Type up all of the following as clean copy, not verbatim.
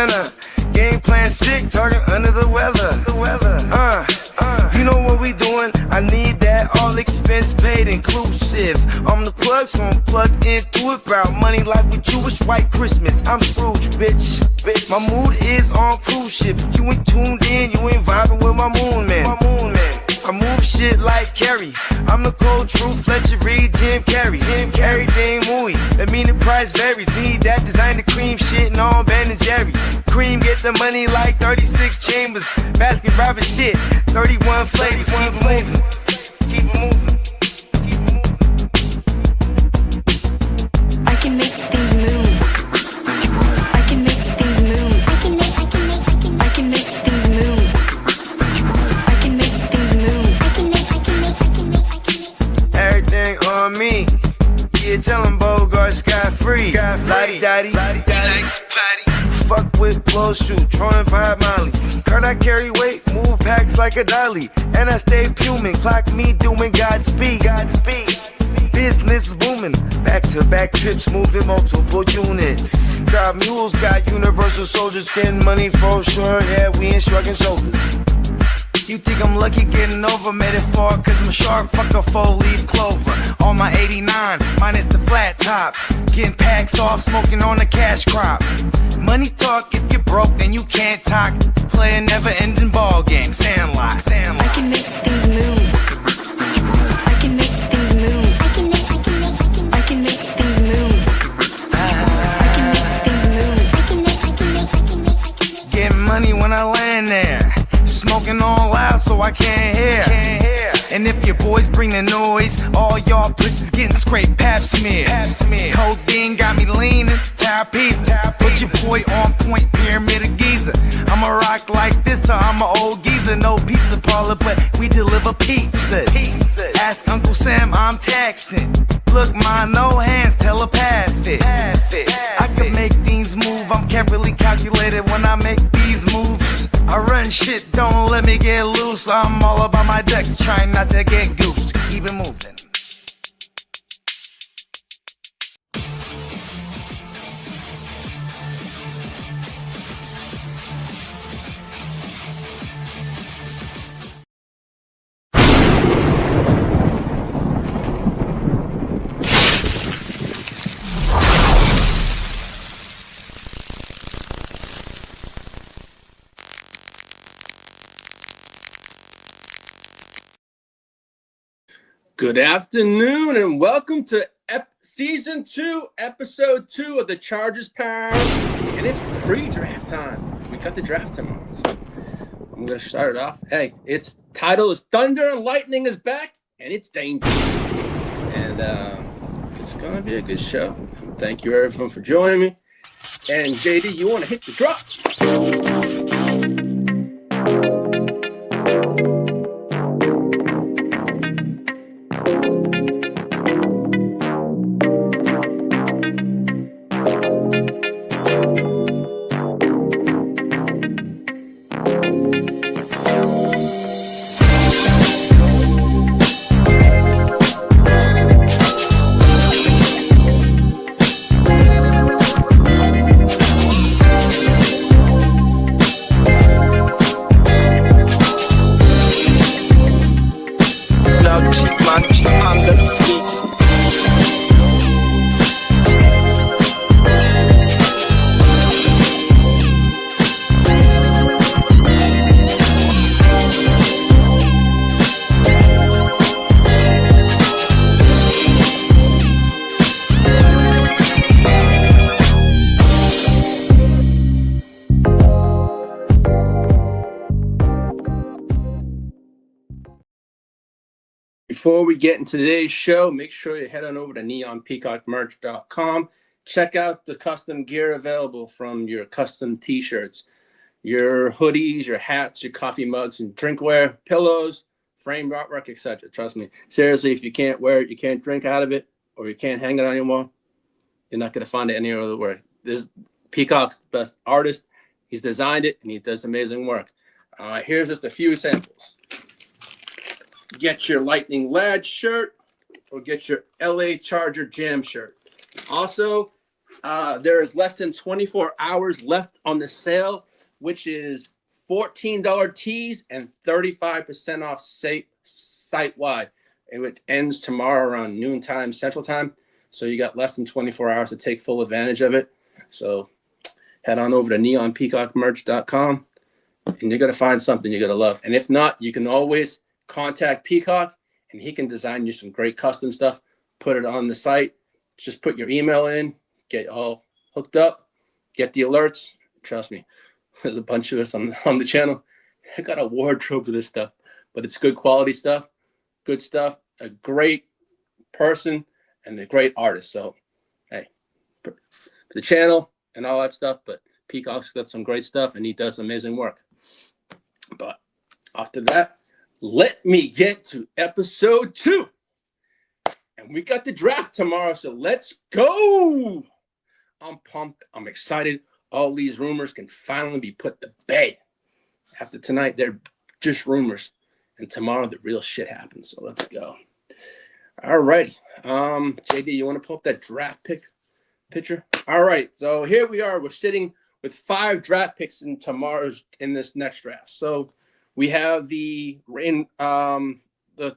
winner. Game plan sick, talking under the weather. You know what we doing? I need that all expense paid inclusive. I'm the plug, so I'm plugged into it. About money like with Jewish white Christmas. I'm Scrooge, bitch. My mood is on cruise ship. If you ain't tuned in, you ain't vibing with my moon man. I move shit like Kerry. I'm the cold truth, Fletcher Reed, Jim Carrey. Everything mooey, that mean the price varies. Need that designer cream shit and all Ben and Jerry's. Cream get the money like 36 chambers. Baskin Robbins shit, 31 flavors. Keep it moving. I can make things move. I can make things move. I can make things move. I can make things move. Everything on me. Yeah, tell him Bogart scot-free. Lottie Dottie, he like to potty. Fuck with blow shoot, Tronin Pie Molly. Card I carry weight, move packs like a dolly. And I stay fuming, clock me doing Godspeed. Business booming, back-to-back trips, moving multiple units. Got mules, got universal soldiers, getting money for sure. Yeah, we ain't shrugging shoulders. You think I'm lucky getting over, made it far, cause I'm a shark, fuck a 4-leaf clover. On my 89, minus the flat top. Getting packs off, smoking on the cash crop. Money talk, if you're broke, then you can't talk. Play a never-ending ball game, Sandlot. I can make things move. I can make things move. I can make things move. Getting money when I land there. Smoking all loud so I can't hear. And if your boys bring the noise, all y'all pussies getting scraped pap smear. Codeine got me leaning, tap pizza. Put your boy on point, pyramid of Giza. I'ma rock like this till I'm an old geezer. No pizza parlor, but we deliver pizzas. Ask Uncle Sam, I'm taxing. Look, ma, no hands, telepathic. I can make things move, I'm carefully calculated when I make these moves. I run shit, don't let me get loose. I'm all about my decks, trying not to get goosed. Keep it moving. Good afternoon and welcome to Season 2, Episode 2 of the Chargers Power. And it's pre-draft time. We got the draft tomorrow. So I'm going to start it off. Hey, its title is Thunder and Lightning is back, and it's dangerous. And it's going to be a good show. Thank you, everyone, for joining me. And JD, you want to hit the drop? Before we get into today's show, make sure you head on over to neonpeacockmerch.com. Check out the custom gear available, from your custom t-shirts, your hoodies, your hats, your coffee mugs and drinkware, pillows, framed artwork, etc. Trust me. Seriously, if you can't wear it, you can't drink out of it, or you can't hang it on your wall, you're not going to find it any other way. Peacock's the best artist. He's designed it, and he does amazing work. Here's just a few samples. Get your Lightning Lad shirt or get your LA Charger Jam shirt. Also, There is less than 24 hours left on the sale, which is $14 tees and 35% off site-wide. It ends tomorrow around noontime Central Time. So you got less than 24 hours to take full advantage of it. So head on over to neonpeacockmerch.com and you're going to find something you're going to love. And if not, you can always contact Peacock and he can design you some great custom stuff. Put it on the site. Just put your email in, get all hooked up, get the alerts. Trust me, there's a bunch of us on the channel. I got a wardrobe of this stuff, but it's good quality stuff, good stuff, a great person, and a great artist. So, hey, for the channel and all that stuff, but Peacock's got some great stuff, and he does amazing work. But after that, let me get to episode 2. And we got the draft tomorrow, so let's go. I'm pumped. I'm excited. All these rumors can finally be put to bed. After tonight, they're just rumors. And tomorrow, the real shit happens. So let's go. All righty. JD, you want to pull up that draft pick picture? All right. So here we are. We're sitting with 5 draft picks in this next draft. So we have in the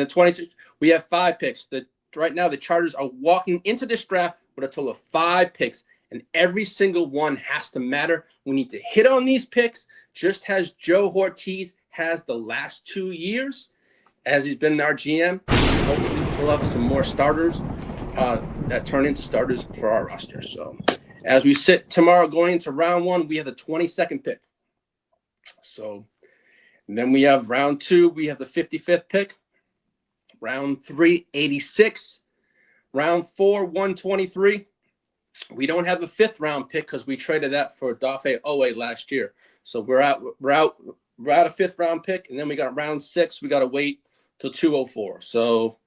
22, we have 5 picks. Right now, the Chargers are walking into this draft with a total of 5 picks, and every single one has to matter. We need to hit on these picks, just as Joe Ortiz has the last 2 years, as he's been our GM. Hopefully, pull up some more starters that turn into starters for our roster. So, as we sit tomorrow going into round 1, we have the 22nd pick. So, and then we have round 2, we have the 55th pick. Round 3, 86. Round 4, 123. We don't have a 5th round pick because we traded that for Dafe Owe last year. So we're out a 5th round pick, and then we got round 6. We got to wait till 204. So,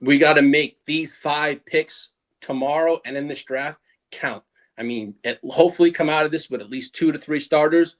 we got to make these 5 picks tomorrow and in this draft count. I mean, hopefully come out of this with at least 2 to 3 starters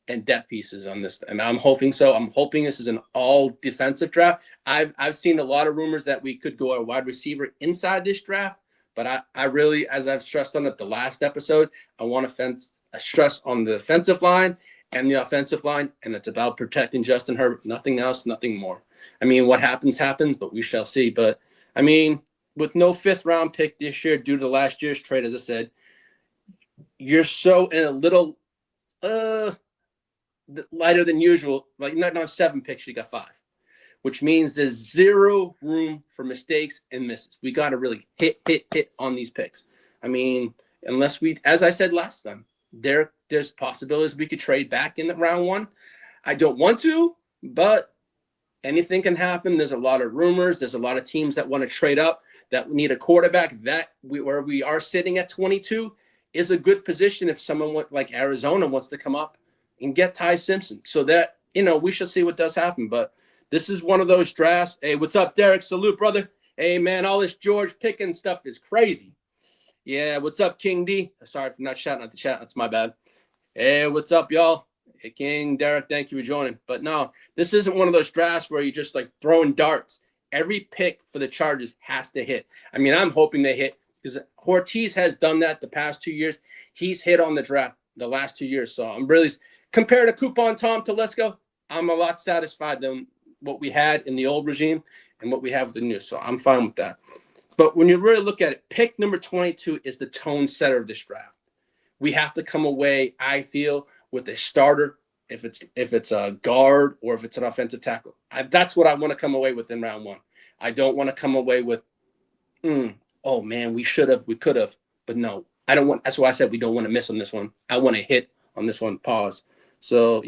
and depth pieces on this. And I'm hoping so. I'm hoping this is an all defensive draft. I've seen a lot of rumors that we could go a wide receiver inside this draft, but I really, as I've stressed on it the last episode, I want to stress on the defensive line and the offensive line, and it's about protecting Justin Herbert. Nothing else, nothing more. I mean, what happens, but we shall see. But, I mean, with no 5th round pick this year due to last year's trade, as I said, you're so in a little lighter than usual. Like, not 7 picks, you got 5, which means there's 0 room for mistakes and misses. We got to really hit on these picks. I mean, unless we, as I said last time, there's possibilities we could trade back in the round 1. I don't want to, but anything can happen. There's a lot of rumors. There's a lot of teams that want to trade up, that need a quarterback. Where we are sitting at 22 is a good position if someone like Arizona wants to come up and get Ty Simpson. So that, we shall see what does happen. But this is one of those drafts. Hey, what's up, Derek? Salute, brother. Hey, man, all this George Pickens stuff is crazy. Yeah, what's up, King D? Sorry for not shouting at the chat. That's my bad. Hey, what's up, y'all? Hey, King, Derek, thank you for joining. But no, this isn't one of those drafts where you're just like throwing darts. Every pick for the Chargers has to hit. I mean, I'm hoping they hit because Ortiz has done that the past 2 years. He's hit on the draft the last 2 years. So I'm really, compared to Coupon Tom Telesco, I'm a lot satisfied than what we had in the old regime and what we have with the new. So I'm fine with that. But when you really look at it, pick number 22 is the tone setter of this draft. We have to come away, I feel, with a starter, if it's a guard or if it's an offensive tackle. That's what I want to come away with in round 1. I don't want to come away with, oh man, we should have, we could have, but no, I don't want. That's why I said we don't want to miss on this one. I want to hit on this one. Pause. So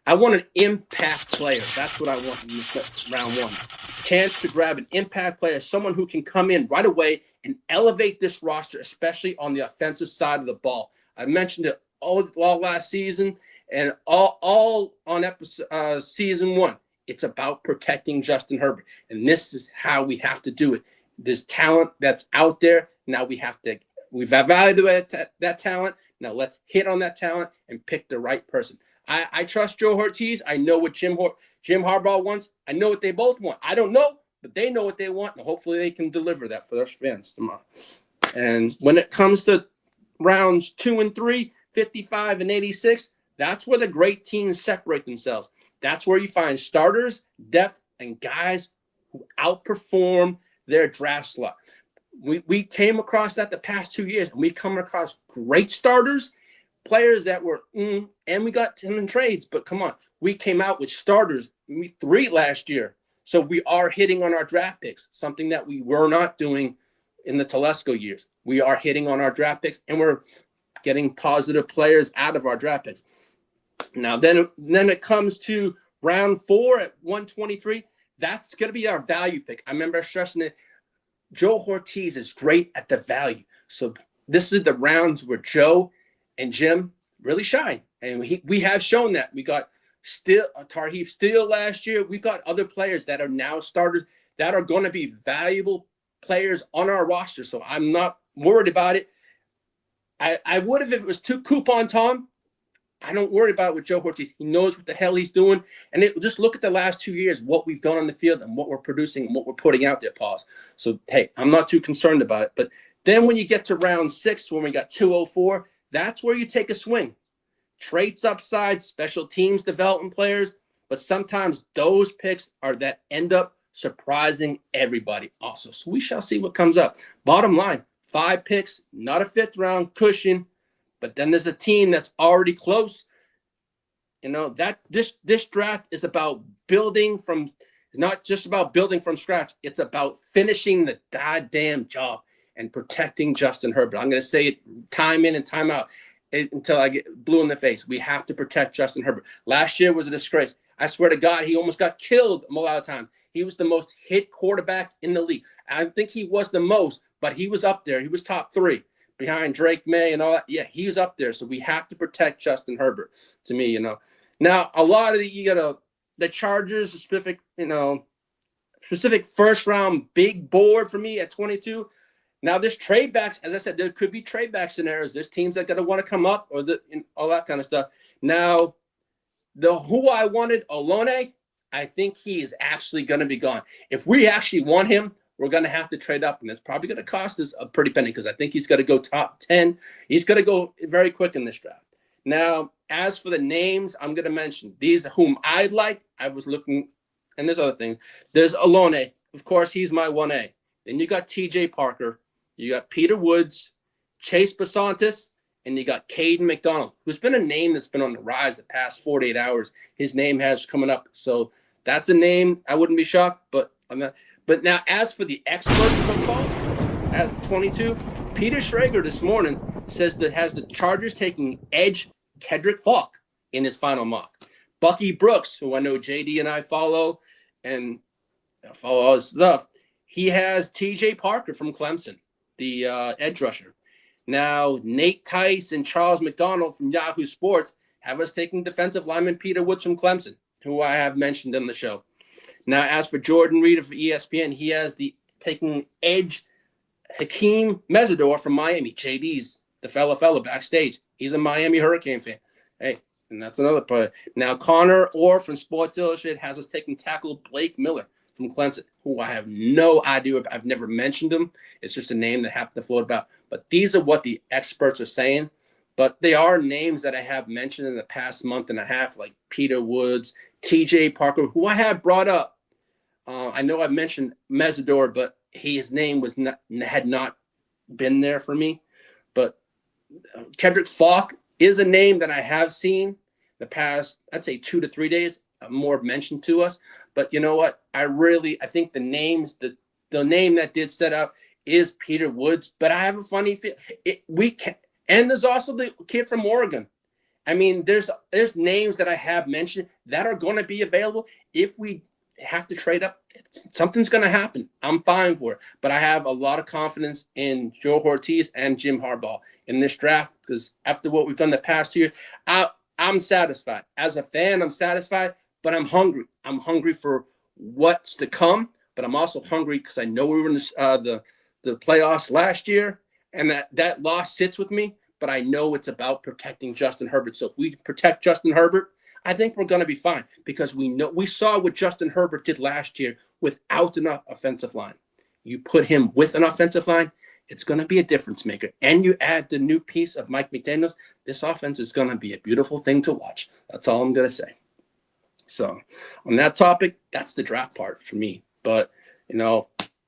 I want an impact player. That's what I want in this round 1. Chance to grab an impact player, someone who can come in right away and elevate this roster, especially on the offensive side of the ball. I mentioned it all last season and all on episode season 1. It's about protecting Justin Herbert, and this is how we have to do it. There's talent that's out there. Now we've evaluated that talent. Now let's hit on that talent and pick the right person. I trust Joe Ortiz. I know what Jim Harbaugh wants. I know what they both want. I don't know, but they know what they want, and hopefully they can deliver that for their fans tomorrow. And when it comes to rounds 2 and 3, 55 and 86, that's where the great teams separate themselves. That's where you find starters, depth, and guys who outperform their draft slot. We came across that the past 2 years, and we come across great starters, players that were, and we got them in trades. But come on, we came out with starters, 3 last year. So we are hitting on our draft picks, something that we were not doing in the Telesco years. We are hitting on our draft picks, and we're getting positive players out of our draft picks. Now, then it comes to round 4 at 123. That's going to be our value pick. I remember stressing it. Joe Ortiz is great at the value. So this is the rounds where Joe and Jim really shine. And we have shown that. We got Tarheeb Steele last year. We got other players that are now starters that are going to be valuable players on our roster. So I'm not worried about it. I would have if it was too coupon Tom. I don't worry about it with Joe Ortiz. He knows what the hell he's doing. And just look at the last 2 years, what we've done on the field and what we're producing and what we're putting out there, Paul. So, hey, I'm not too concerned about it. But then when you get to round 6, when we got 204, that's where you take a swing. Traits upside, special teams development players. But sometimes those picks are that end up surprising everybody also. So we shall see what comes up. Bottom line, 5 picks, not a 5th round cushion. But then there's a team that's already close. You know, that this draft is about building from, it's not just about building from scratch. It's about finishing the goddamn job and protecting Justin Herbert. I'm going to say it time in and time out until I get blue in the face. We have to protect Justin Herbert. Last year was a disgrace. I swear to God, he almost got killed a lot of times. He was the most hit quarterback in the league. I think he was the most, but he was up there. He was top 3. Behind Drake May and all that. Yeah, he's up there. So we have to protect Justin Herbert, to me, you know. Now, a lot of the Chargers, specific first round big board for me at 22. Now, there's trade backs. As I said, there could be trade back scenarios. There's teams that are going to want to come up or all that kind of stuff. Now, who I wanted, Olone, I think he is actually going to be gone. If we actually want him, we're going to have to trade up, and it's probably going to cost us a pretty penny because I think he's going to go top 10. He's going to go very quick in this draft. Now, as for the names, I'm going to mention these whom I like. I was looking, and there's other things. There's Olone. Of course, he's my 1A. Then you got T.J. Parker. You got Peter Woods, Chase Basantis, and you got Caden McDonald, who's been a name that's been on the rise the past 48 hours. His name has coming up. So that's a name. I wouldn't be shocked, but I'm not. But now, as for the experts, so-called, at 22, Peter Schrager this morning says that has the Chargers taking edge Kedrick Falk in his final mock. Bucky Brooks, who I know JD and I follow and follow all his stuff, he has T.J. Parker from Clemson, the edge rusher. Now, Nate Tice and Charles McDonald from Yahoo Sports have us taking defensive lineman Peter Woods from Clemson, who I have mentioned in the show. Now, as for Jordan Reed for ESPN, he has taking edge Hakeem Mesidor from Miami. JD's the fella backstage. He's a Miami Hurricane fan. Hey, and that's another part. Now, Connor Orr from Sports Illustrated has us taking tackle Blake Miller from Clemson, who I have no idea. I've never mentioned him. It's just a name that happened to float about. But these are what the experts are saying. But they are names that I have mentioned in the past month and a half, like Peter Woods, T.J. Parker, who I have brought up. I know I've mentioned Mesidor, but his name had not been there for me. But Kedrick Falk is a name that I have seen the past, I'd say 2 to 3 days, more mentioned to us. But you know what? I think the name that did set up is Peter Woods. But I have a funny feel. And there's also the kid from Oregon. I mean, there's names that I have mentioned that are going to be available. If we have to trade up, something's going to happen. I'm fine for it. But I have a lot of confidence in Joe Ortiz and Jim Harbaugh in this draft because after what we've done the past 2 years, I'm satisfied. As a fan, I'm satisfied, but I'm hungry. I'm hungry for what's to come, but I'm also hungry because I know we were in the playoffs last year, and that loss sits with me, but I know it's about protecting Justin Herbert. So if we protect Justin Herbert, I think we're going to be fine because we saw what Justin Herbert did last year without an offensive line. You put him with an offensive line, It's going to be a difference maker. And you add the new piece of Mike McDaniels, this offense is going to be a beautiful thing to watch. That's all I'm going to say. So on that topic, that's the draft part for me. But,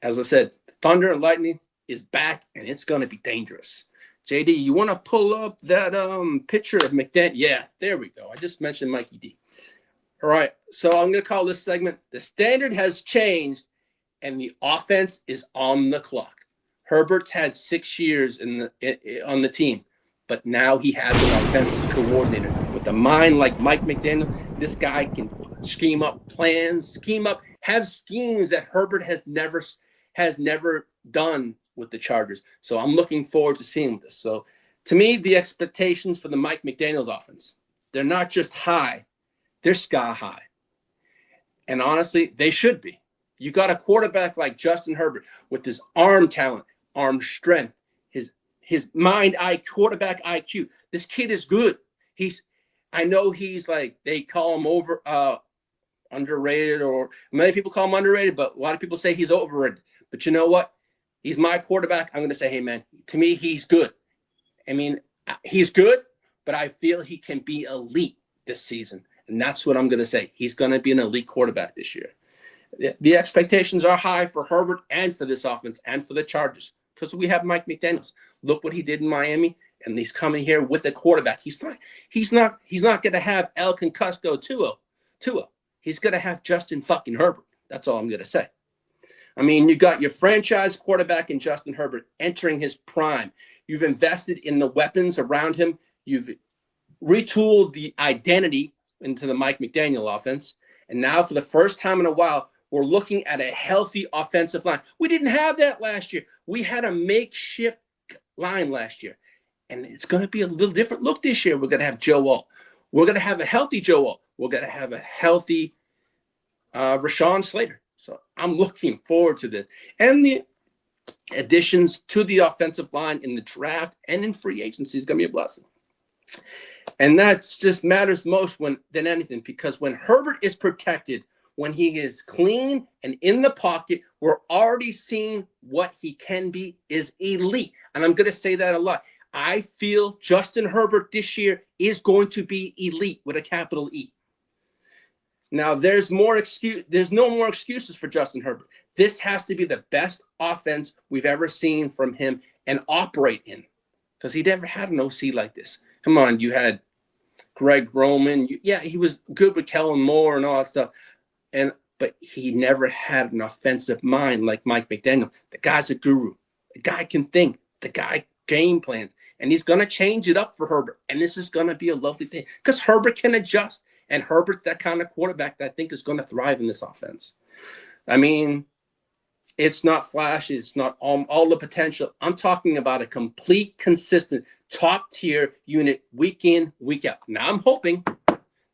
as I said, Thunder and Lightning is back, and it's going to be dangerous. JD, you want to pull up that picture of McDaniel? Yeah, there we go. I just mentioned Mikey D. All right, so I'm going to call this segment, The Standard Has Changed, and the offense is on the clock. Herbert's had 6 years on the team, but now he has an offensive coordinator. With a mind like Mike McDaniel, this guy can scheme up plans, have schemes that Herbert has never done with the Chargers. So I'm looking forward to seeing this. So to me, the expectations for the Mike McDaniels offense, they're not just high, they're sky high. And honestly, they should be. You got a quarterback like Justin Herbert with his arm talent, arm strength, his mind quarterback IQ. This kid is good. I know he's like, they call him underrated, or many people call him underrated, but a lot of people say he's overrated. But you know what? He's my quarterback. I'm going to say, hey, man, to me, he's good. I mean, he's good, but I feel he can be elite this season. And that's what I'm going to say. He's going to be an elite quarterback this year. The expectations are high for Herbert and for this offense and for the Chargers because we have Mike McDaniels. Look what he did in Miami, and he's coming here with a quarterback. He's not going to have El Concusto Tua. He's going to have Justin fucking Herbert. That's all I'm going to say. I mean, you got your franchise quarterback in Justin Herbert entering his prime. You've invested in the weapons around him. You've retooled the identity into the Mike McDaniel offense. And now for the first time in a while, we're looking at a healthy offensive line. We didn't have that last year. We had a makeshift line last year. And it's going to be a little different look this year. We're going to have Joe Alt. We're going to have a healthy Joe Alt. We're going to have a healthy Rashawn Slater. So I'm looking forward to this. And the additions to the offensive line in the draft and in free agency is going to be a blessing. And that just matters most than anything, because when Herbert is protected, when he is clean and in the pocket, we're already seeing what he can be is elite. And I'm going to say that a lot. I feel Justin Herbert this year is going to be elite with a capital E. Now, there's no more excuses for Justin Herbert. This has to be the best offense we've ever seen from him and operate in, because he never had an OC like this. Come on, you had Greg Roman. He was good with Kellen Moore and all that stuff, but he never had an offensive mind like Mike McDaniel. The guy's a guru. The guy can think. The guy game plans, and he's going to change it up for Herbert, and this is going to be a lovely thing because Herbert can adjust. And Herbert's that kind of quarterback that I think is going to thrive in this offense. I mean, it's not flashy. It's not all the potential. I'm talking about a complete, consistent, top-tier unit week in, week out. Now, I'm hoping,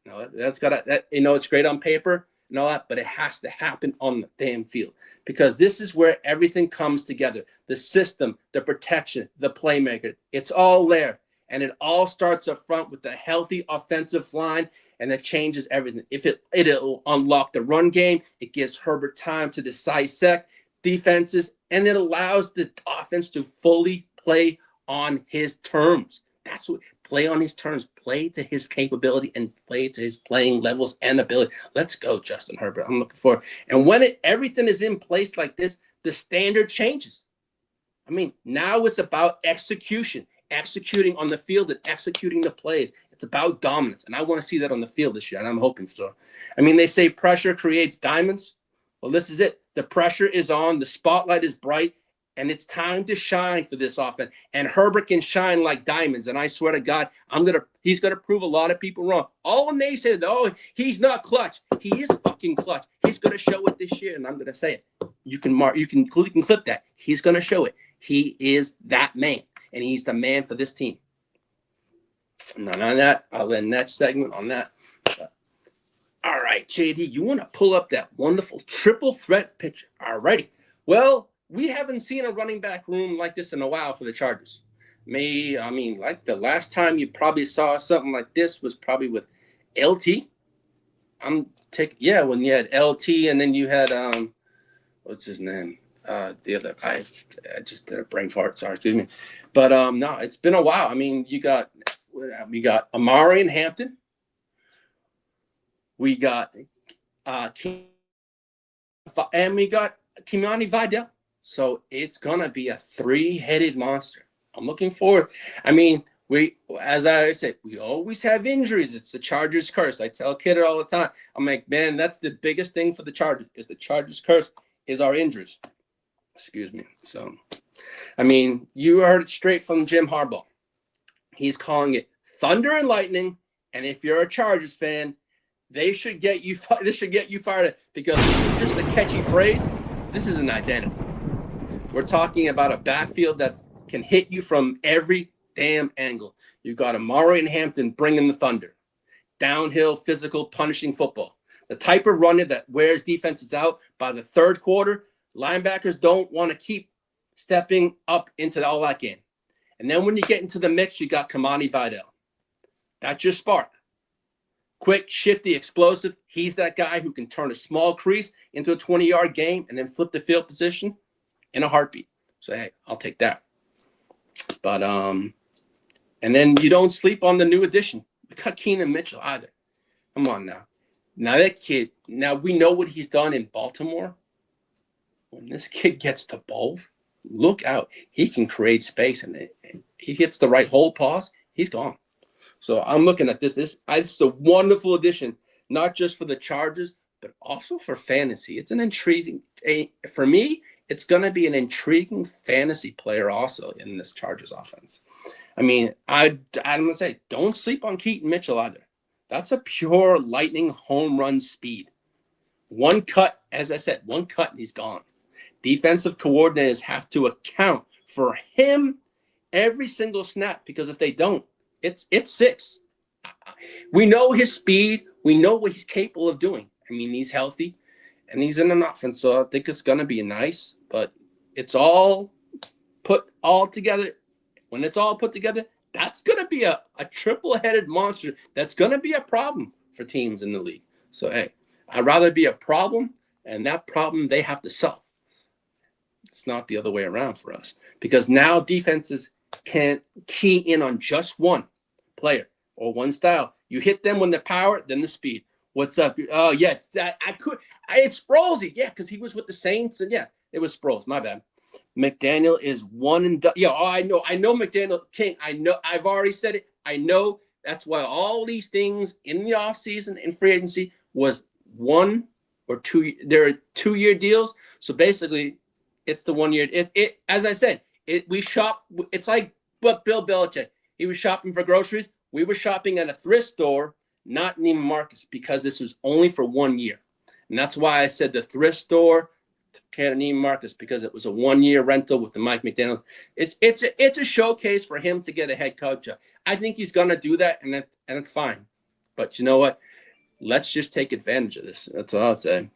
it's great on paper and all that, but it has to happen on the damn field because this is where everything comes together. The system, the protection, the playmaker, it's all there. And it all starts up front with a healthy offensive line, and that changes everything. It'll unlock the run game. It gives Herbert time to dissect defenses, and it allows the offense to fully play on his terms. That's what play on his terms, play to his capability, and play to his playing levels and ability. Let's go, Justin Herbert. I'm looking forward. And when everything is in place like this, the standard changes. I mean, now it's about execution. Executing on the field and executing the plays. It's about dominance. And I want to see that on the field this year, and I'm hoping so. I mean, they say pressure creates diamonds. Well, this is it. The pressure is on. The spotlight is bright, and it's time to shine for this offense. And Herbert can shine like diamonds. And I swear to God, he's going to prove a lot of people wrong. All when they say, he's not clutch. He is fucking clutch. He's going to show it this year, and I'm going to say it. You can clip that. He's going to show it. He is that man. And he's the man for this team. None on that. I'll end that segment on that. All right, JD, you want to pull up that wonderful triple threat picture? All righty. Well, we haven't seen a running back room like this in a while for the Chargers. Like the last time you probably saw something like this was probably with LT. When you had LT and then you had what's his name? I just did a brain fart. Sorry, excuse me. But no, it's been a while. I mean, we got Amari and Hampton. We got and we got Kimani Vidal. So it's gonna be a three-headed monster. I'm looking forward. I mean, as I said, we always have injuries. It's the Chargers curse. I tell Kidder all the time. I'm like, man, that's the biggest thing for the Chargers. Is the Chargers curse is our injuries. Excuse me. So, I mean, you heard it straight from Jim Harbaugh. He's calling it thunder and lightning. And if you're a Chargers fan, they should get you. This should get you fired up, because this is just a catchy phrase. This is an identity. We're talking about a backfield that can hit you from every damn angle. You've got Amari and Hampton bringing the thunder. Downhill, physical, punishing football. The type of runner that wears defenses out by the third quarter. Linebackers don't want to keep stepping up into all that game. And then when you get into the mix, you got Kimani Vidal. That's your spark. Quick, shifty, explosive. He's that guy who can turn a small crease into a 20-yard game and then flip the field position in a heartbeat. So, hey, I'll take that. But, and then you don't sleep on the new addition. We got Keenan Mitchell either. Come on now. Now that kid, now we know what he's done in Baltimore. When this kid gets the ball, look out. He can create space, and he hits the right hole pause. He's gone. So I'm looking at this. This is a wonderful addition, not just for the Chargers, but also for fantasy. It's an intriguing, for me, it's going to be an intriguing fantasy player also in this Chargers offense. I mean, I'm going to say, don't sleep on Keaton Mitchell either. That's a pure lightning home run speed. One cut, as I said, one cut and he's gone. Defensive coordinators have to account for him every single snap, because if they don't, it's 6. We know his speed. We know what he's capable of doing. I mean, he's healthy and he's in an offense, so I think it's going to be nice, but it's all put all together. When it's all put together, that's going to be a triple-headed monster. That's going to be a problem for teams in the league. So, hey, I'd rather be a problem, and that problem they have to solve. It's not the other way around for us, because now defenses can key in on just one player or one style. You hit them when the power, then the speed. What's up? Oh, yeah, it's Sproulsy. Yeah, because he was with the Saints, and yeah, it was Sproles. My bad. McDaniel is one and done. Yeah, I know McDaniel King. I know, I've already said it. I know that's why all these things in the offseason and free agency was 1 or 2. There are 2-year deals. So basically, it's the 1 year. It as I said, we shop. It's like what Bill Belichick. He was shopping for groceries. We were shopping at a thrift store, not Neiman Marcus, because this was only for 1 year. And that's why I said the thrift store to Neiman Marcus, because it was a 1-year rental with the Mike McDaniel. It's a showcase for him to get a head coach job. I think he's gonna do that, and it's fine. But you know what? Let's just take advantage of this. That's all I'll say.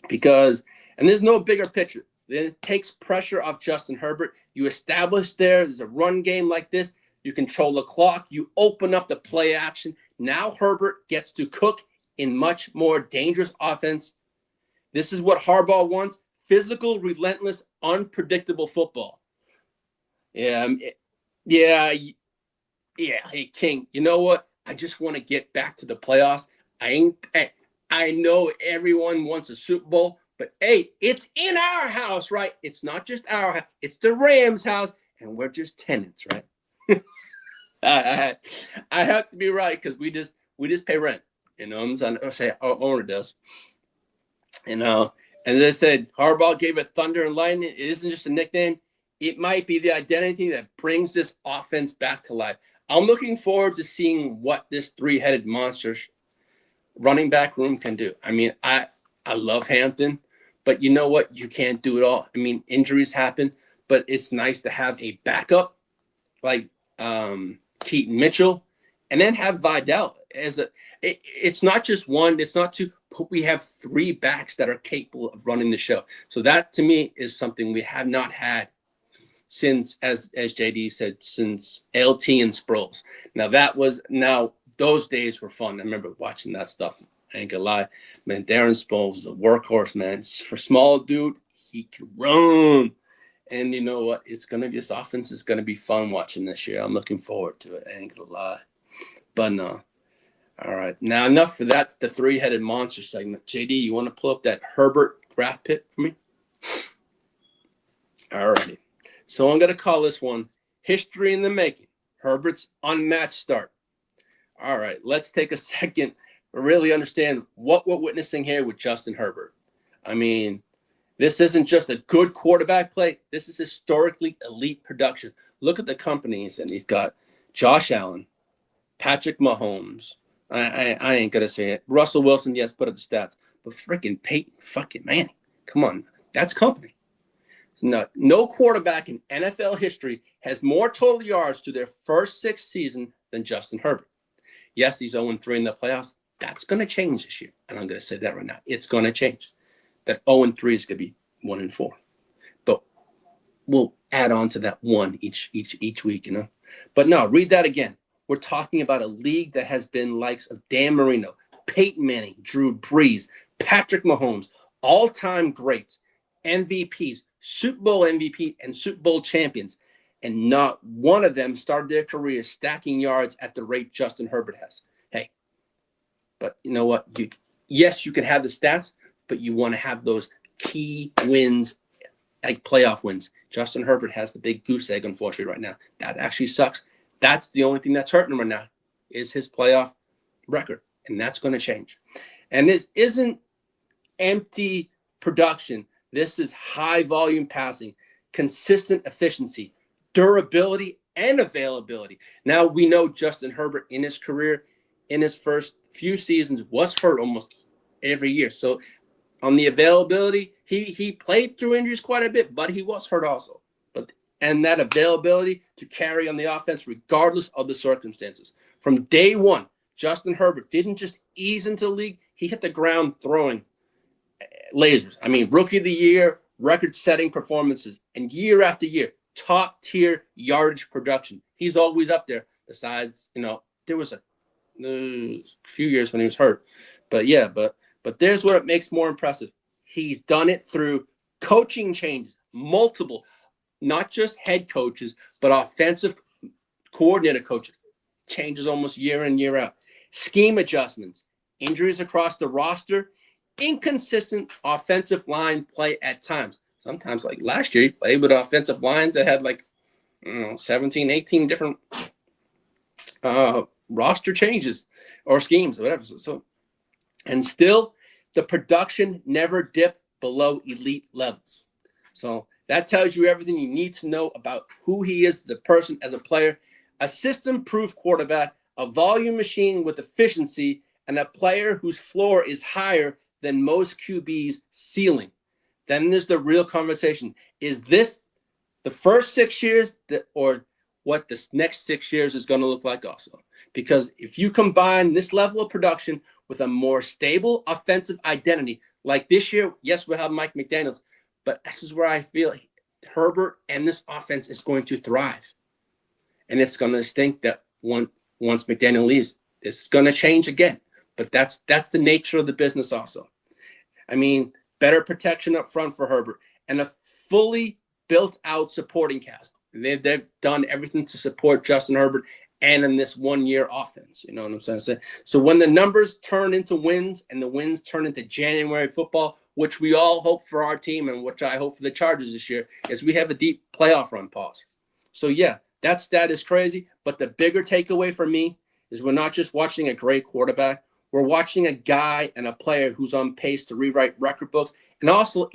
Because, and there's no bigger picture. Then it takes pressure off Justin Herbert. You establish there's a run game like this. You control the clock. You open up the play action. Now Herbert gets to cook in much more dangerous offense. This is what Harbaugh wants: physical, relentless, unpredictable football. Yeah. Hey, King, you know what? I just want to get back to the playoffs. I know everyone wants a Super Bowl, but hey, it's in our house, right? It's not just our house. It's the Rams' house, and we're just tenants, right? I have to be right, because we just pay rent. You know, our owner does. You know, and as I said, Harbaugh gave it thunder and lightning. It isn't just a nickname. It might be the identity that brings this offense back to life. I'm looking forward to seeing what this three-headed monster running back room can do. I mean, I love Hampton, but you know what? You can't do it all. I mean, injuries happen, but it's nice to have a backup like Keaton Mitchell, and then have Vidal as it's not just one, it's not two. We have 3 backs that are capable of running the show. So that to me is something we have not had since, as JD said, since LT and Sproles. Now those days were fun. I remember watching that stuff. I ain't gonna lie, man. Darren Sproles is a workhorse, man. For small dude, he can run. And you know what? This offense is going to be fun watching this year. I'm looking forward to it. I ain't going to lie. But no. All right. Now, enough for that. The three-headed monster segment. JD, you want to pull up that Herbert draft pick for me? All righty. So I'm going to call this one History in the Making. Herbert's unmatched start. All right. Let's take a second to really understand what we're witnessing here with Justin Herbert. I mean, this isn't just a good quarterback play. This is historically elite production. Look at the companies, and he's got Josh Allen, Patrick Mahomes. I ain't going to say it. Russell Wilson, yes, put up the stats. But freaking Peyton fucking Manning. Come on. That's company. No quarterback in NFL history has more total yards to their first 6 seasons than Justin Herbert. Yes, he's 0-3 in the playoffs. That's going to change this year. And I'm going to say that right now. It's going to change. That 0-3 is going to be 1-4. But we'll add on to that 1 each week, you know. But no, read that again. We're talking about a league that has been likes of Dan Marino, Peyton Manning, Drew Brees, Patrick Mahomes, all-time greats, MVPs, Super Bowl MVP, and Super Bowl champions. And not one of them started their career stacking yards at the rate Justin Herbert has. Hey, but you know what? Yes, you can have the stats, but you want to have those key wins, like playoff wins. Justin Herbert has the big goose egg, unfortunately, right now. That actually sucks. That's the only thing that's hurting him right now is his playoff record, and that's going to change. And this isn't empty production. This is high volume passing, consistent efficiency, durability, and availability. Now, we know Justin Herbert in his career, in his first few seasons, was hurt almost every year. So on the availability, he played through injuries quite a bit, but he was hurt also. And that availability to carry on the offense regardless of the circumstances. From day one, Justin Herbert didn't just ease into the league. He hit the ground throwing lasers. I mean, rookie of the year, record-setting performances, and year after year, top-tier yardage production. He's always up there. Besides, you know, there was a few years when he was hurt. But yeah, but there's where it makes more impressive. He's done it through coaching changes, multiple, not just head coaches, but offensive coordinator coaches. Changes almost year in, year out. Scheme adjustments, injuries across the roster, inconsistent offensive line play at times. Sometimes, like last year, he played with offensive lines that had 17, 18 different roster changes or schemes, or whatever. So, and still, the production never dipped below elite levels. So that tells you everything you need to know about who he is as a person, as a player, a system-proof quarterback, a volume machine with efficiency, and a player whose floor is higher than most QB's ceiling. Then there's the real conversation. Is this the first 6 years or what the next 6 years is going to look like also? Because if you combine this level of production with a more stable offensive identity, like this year, yes, we'll have Mike McDaniels, but this is where I feel Herbert and this offense is going to thrive. And it's going to stink that once McDaniel leaves, it's going to change again. But that's the nature of the business also. I mean, better protection up front for Herbert and a fully built out supporting cast. They've done everything to support Justin Herbert and in this 1 year offense. You know what I'm saying? So when the numbers turn into wins and the wins turn into January football, which we all hope for our team and which I hope for the Chargers this year, is we have a deep playoff run pause. So yeah, that stat is crazy. But the bigger takeaway for me is we're not just watching a great quarterback. We're watching a guy and a player who's on pace to rewrite record books and also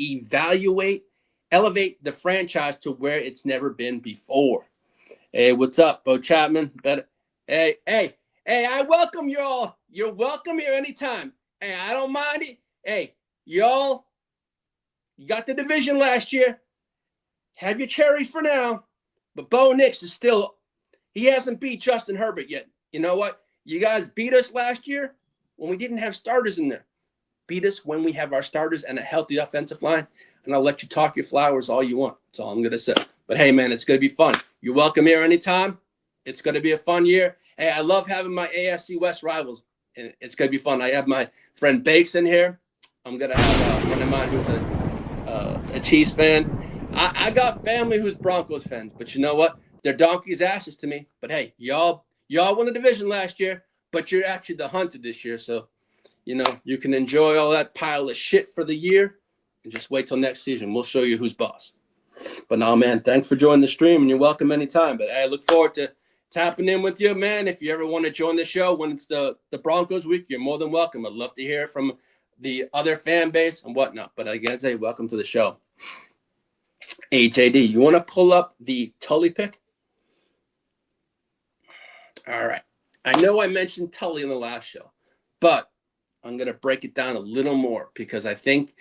elevate the franchise to where it's never been before. Hey, what's up, Bo Chapman? Hey, I welcome you all. You're welcome here anytime. Hey, I don't mind it. Hey, y'all, you got the division last year. Have your cherries for now. But Bo Nix is still, he hasn't beat Justin Herbert yet. You know what? You guys beat us last year when we didn't have starters in there. Beat us when we have our starters and a healthy offensive line. And I'll let you talk your flowers all you want. That's all I'm going to say. But hey, man, it's going to be fun. You're welcome here anytime. It's going to be a fun year. Hey, I love having my AFC West rivals. And it's going to be fun. I have my friend Bakes in here. I'm going to have a friend of mine who's a Chiefs fan. I got family who's Broncos fans, but you know what? They're donkey's ashes to me. But hey, y'all won the division last year, but you're actually the hunted this year. So, you can enjoy all that pile of shit for the year and just wait till next season. We'll show you who's boss. But no, man, thanks for joining the stream, and you're welcome anytime. But I look forward to tapping in with you, man. If you ever want to join the show when it's the Broncos week, you're more than welcome. I'd love to hear from the other fan base and whatnot. But I gotta say, welcome to the show. Hey, JD, you want to pull up the Tuli pick? All right. I know I mentioned Tuli in the last show, but I'm going to break it down a little more because I think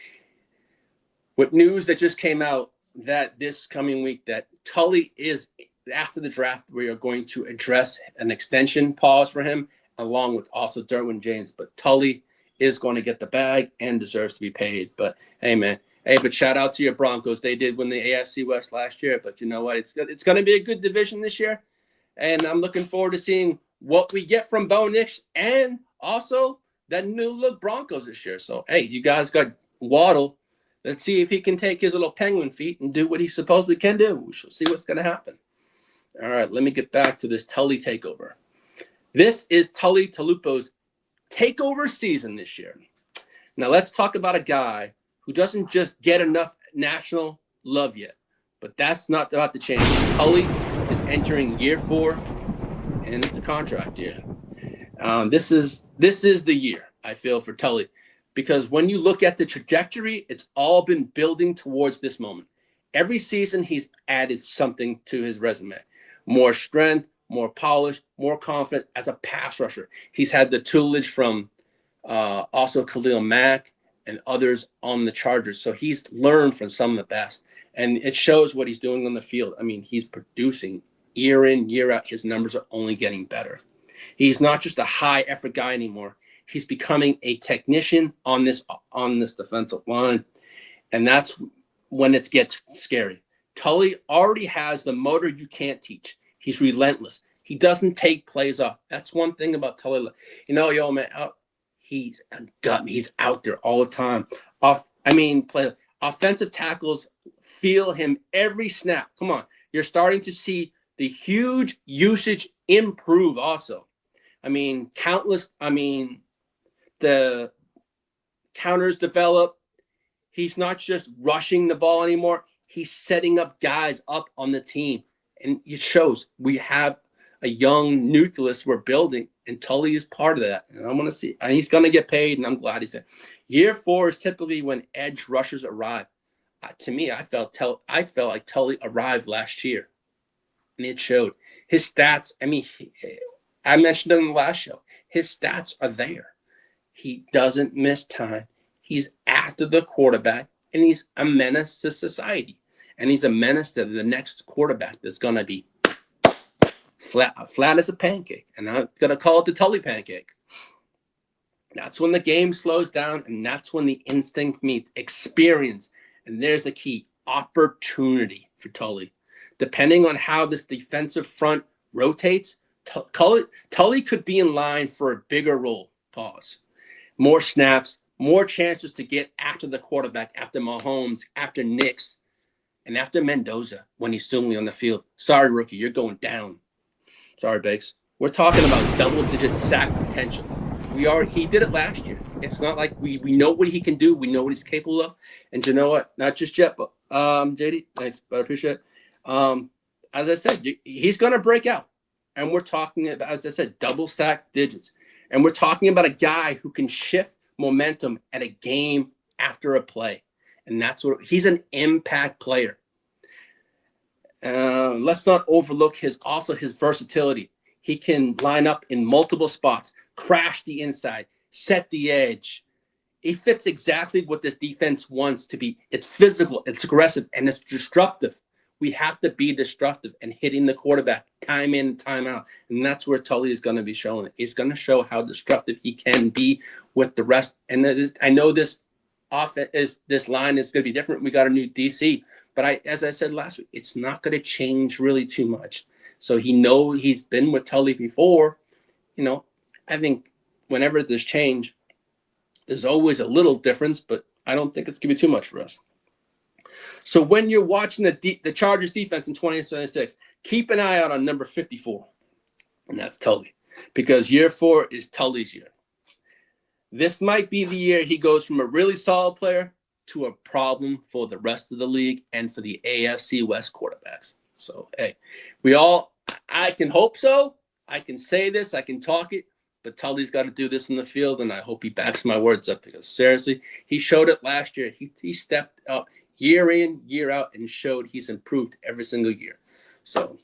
with news that just came out that this coming week that Tuli is, after the draft, we are going to address an extension pause for him, along with also Derwin James. But Tuli is going to get the bag and deserves to be paid. But hey, man. Hey, but shout out to your Broncos. They did win the AFC West last year. But you know what? It's going to be a good division this year. And I'm looking forward to seeing what we get from Bo Nix and also that new look Broncos this year. So, hey, you guys got Waddle. Let's see if he can take his little penguin feet and do what he supposedly can do. We shall see what's going to happen. All right, let me get back to this Tuli takeover. This is Tuli Tuipulotu's takeover season this year. Now, let's talk about a guy who doesn't just get enough national love yet, but that's not about to change. Tuli is entering year 4, and it's a contract year. This is the year, I feel, for Tuli. Because when you look at the trajectory, it's all been building towards this moment. Every season, he's added something to his resume. More strength, more polish, more confident as a pass rusher. He's had the tutelage from also Khalil Mack and others on the Chargers. So he's learned from some of the best. And it shows what he's doing on the field. I mean, he's producing year in, year out. His numbers are only getting better. He's not just a high-effort guy anymore. He's becoming a technician on this defensive line, and that's when it gets scary. Tuli already has the motor you can't teach. He's relentless. He doesn't take plays off. That's one thing about Tuli. Yo, man, he's a gut. He's out there all the time. Offensive tackles feel him every snap. Come on, you're starting to see the huge usage improve. Also, the counters develop. He's not just rushing the ball anymore. He's setting up guys up on the team. And it shows we have a young nucleus we're building, and Tuli is part of that. And I want to see, and he's going to get paid, and I'm glad he's there. Year 4 is typically when edge rushers arrive. To me, I felt like Tuli arrived last year, and it showed. His stats, I mentioned it in the last show. His stats are there. He doesn't miss time. He's after the quarterback, and he's a menace to society. And he's a menace to the next quarterback that's going to be flat as a pancake. And I'm going to call it the Tuli pancake. That's when the game slows down, and that's when the instinct meets experience. And there's the key, opportunity for Tuli. Depending on how this defensive front rotates, Tuli could be in line for a bigger role. Pause. More snaps, more chances to get after the quarterback, after Mahomes, after Nix, and after Mendoza when he's still on the field. Sorry, rookie, you're going down. Sorry, Bakes. We're talking about double-digit sack potential. He did it last year. It's not like we know what he can do. We know what he's capable of. And you know what? Not just yet, but JD, thanks. But I appreciate it. As I said, he's going to break out. And we're talking about, as I said, double sack digits. And we're talking about a guy who can shift momentum at a game after a play. And that's what he's an impact player. Let's not overlook his versatility. He can line up in multiple spots, crash the inside, set the edge. He fits exactly what this defense wants to be. It's physical, it's aggressive, and it's disruptive. We have to be disruptive and hitting the quarterback time in, time out. And that's where Tuli is going to be showing it. He's going to show how disruptive he can be with the rest. And I know this line is going to be different. We got a new DC. But as I said last week, it's not going to change really too much. So he's been with Tuli before. I think whenever there's change, there's always a little difference, but I don't think it's going to be too much for us. So when you're watching the Chargers defense in 2026, keep an eye out on number 54, and that's Tuli, because year 4 is Tuli's year. This might be the year he goes from a really solid player to a problem for the rest of the league and for the AFC West quarterbacks. So, hey, I can hope so. I can say this, I can talk it, but Tuli's got to do this in the field, and I hope he backs my words up, because seriously, he showed it last year. He stepped up year in, year out, and showed he's improved every single year. So,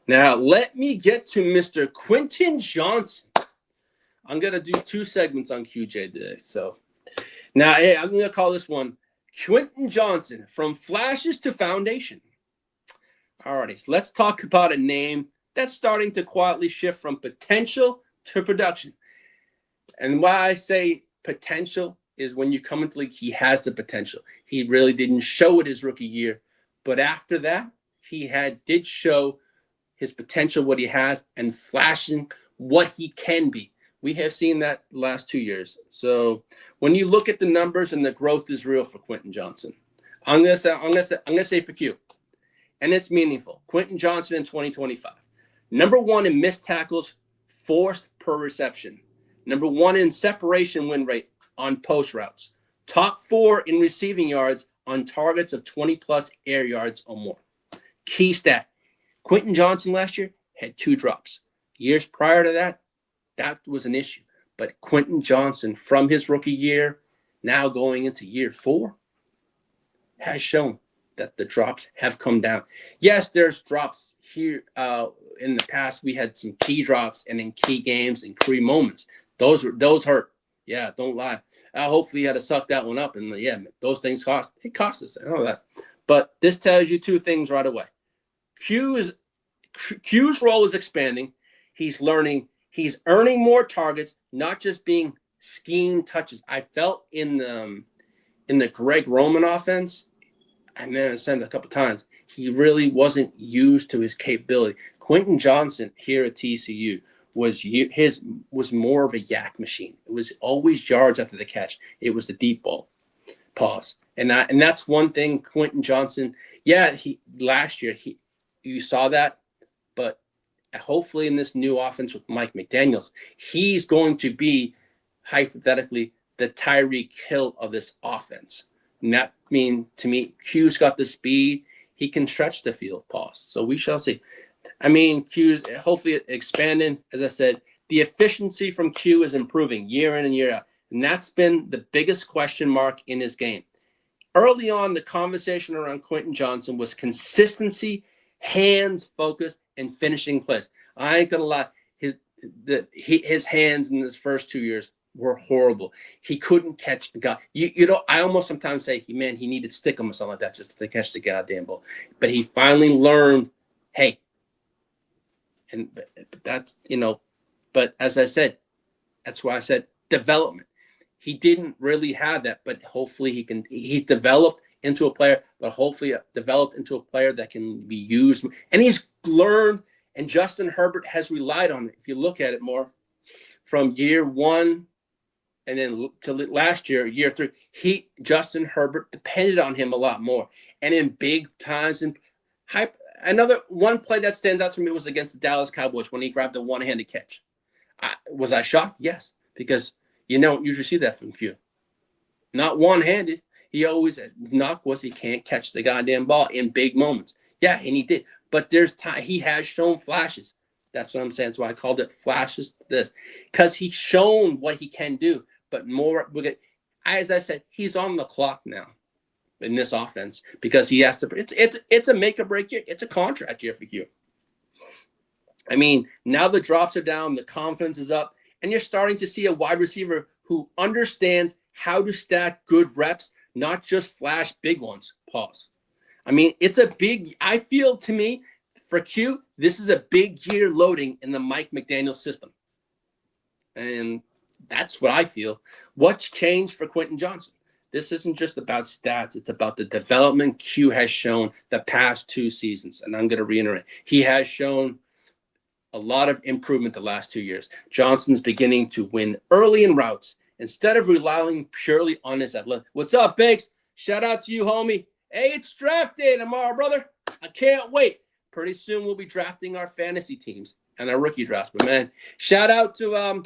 now let me get to Mr. Quentin Johnston. I'm going to do 2 segments on QJ today. So now, hey, I'm going to call this one Quentin Johnston, From Flashes to Foundation. Alrighty, so let's talk about a name that's starting to quietly shift from potential to production. And why I say potential is when you come into the league, he has the potential. He really didn't show it his rookie year, but after that, he did show his potential, what he has, and flashing what he can be. We have seen that the last 2 years. So when you look at the numbers, and the growth is real for Quentin Johnston, I'm gonna say for Q, and it's meaningful. Quentin Johnston in 2025, number 1 in missed tackles forced per reception, number 1 in separation win rate on post routes, top 4 in receiving yards on targets of 20+ air yards or more. Key stat: Quentin Johnston last year had 2 drops. Years prior to that, that was an issue. But Quentin Johnston, from his rookie year, now going into year 4, has shown that the drops have come down. Yes, there's drops here. In the past, we had some key drops and in key games and key moments. Those hurt. Yeah, don't lie. Hopefully, you had to suck that one up. And yeah, those things cost us. I know that. But this tells you 2 things right away. Q's role is expanding. He's learning. He's earning more targets, not just being scheme touches. I felt in the Greg Roman offense, I said it a couple times, he really wasn't used to his capability. Quentin Johnston here at TCU was more of a yak machine. It was always yards after the catch. It was the deep ball. Pause. And that's one thing Quentin Johnston, last year you saw that, but hopefully in this new offense with Mike McDaniels, he's going to be hypothetically the Tyreek Hill of this offense. And that means, to me, Q's got the speed. He can stretch the field. Pause. So we shall see. I mean, Q's hopefully expanding. As I said, the efficiency from Q is improving year in and year out. And that's been the biggest question mark in his game. Early on, the conversation around Quentin Johnston was hands focused, and finishing plays. I ain't gonna lie, his hands in his first 2 years were horrible. He couldn't catch the guy. I almost sometimes say, he needed stick him or something like that just to catch the goddamn ball. But he finally learned, hey, and that's, but as I said, that's why I said development. He didn't really have that, but hopefully he's developed into a player, but hopefully developed into a player that can be used. And he's learned, and Justin Herbert has relied on it. If you look at it more from year 1 and then to last year, year 3, Justin Herbert depended on him a lot more. And in big times, and another one play that stands out to me was against the Dallas Cowboys when he grabbed the one-handed catch. Was I shocked? Yes, because you don't usually see that from Q. Not one-handed. He always, knock was he can't catch the goddamn ball in big moments. Yeah, and he did. But there's time. He has shown flashes. That's what I'm saying. That's why I called it flashes. Because he's shown what he can do. But more, as I said, he's on the clock now in this offense because he has to. It's a make or break year. It's a contract year for Q. I mean, now the drops are down, the confidence is up, and you're starting to see a wide receiver who understands how to stack good reps, not just flash big ones. Pause. I mean, I feel to me, for Q, this is a big year loading in the Mike McDaniel system. And that's what I feel. What's changed for Quentin Johnston? This isn't just about stats. It's about the development Q has shown the past 2 seasons. And I'm going to reiterate. He has shown a lot of improvement the last 2 years. Johnston's beginning to win early in routes instead of relying purely on his athletic. What's up, Bakes? shout out to you, homie. Hey, it's draft day tomorrow, brother. I can't wait. Pretty soon we'll be drafting our fantasy teams and our rookie drafts. But man, shout out to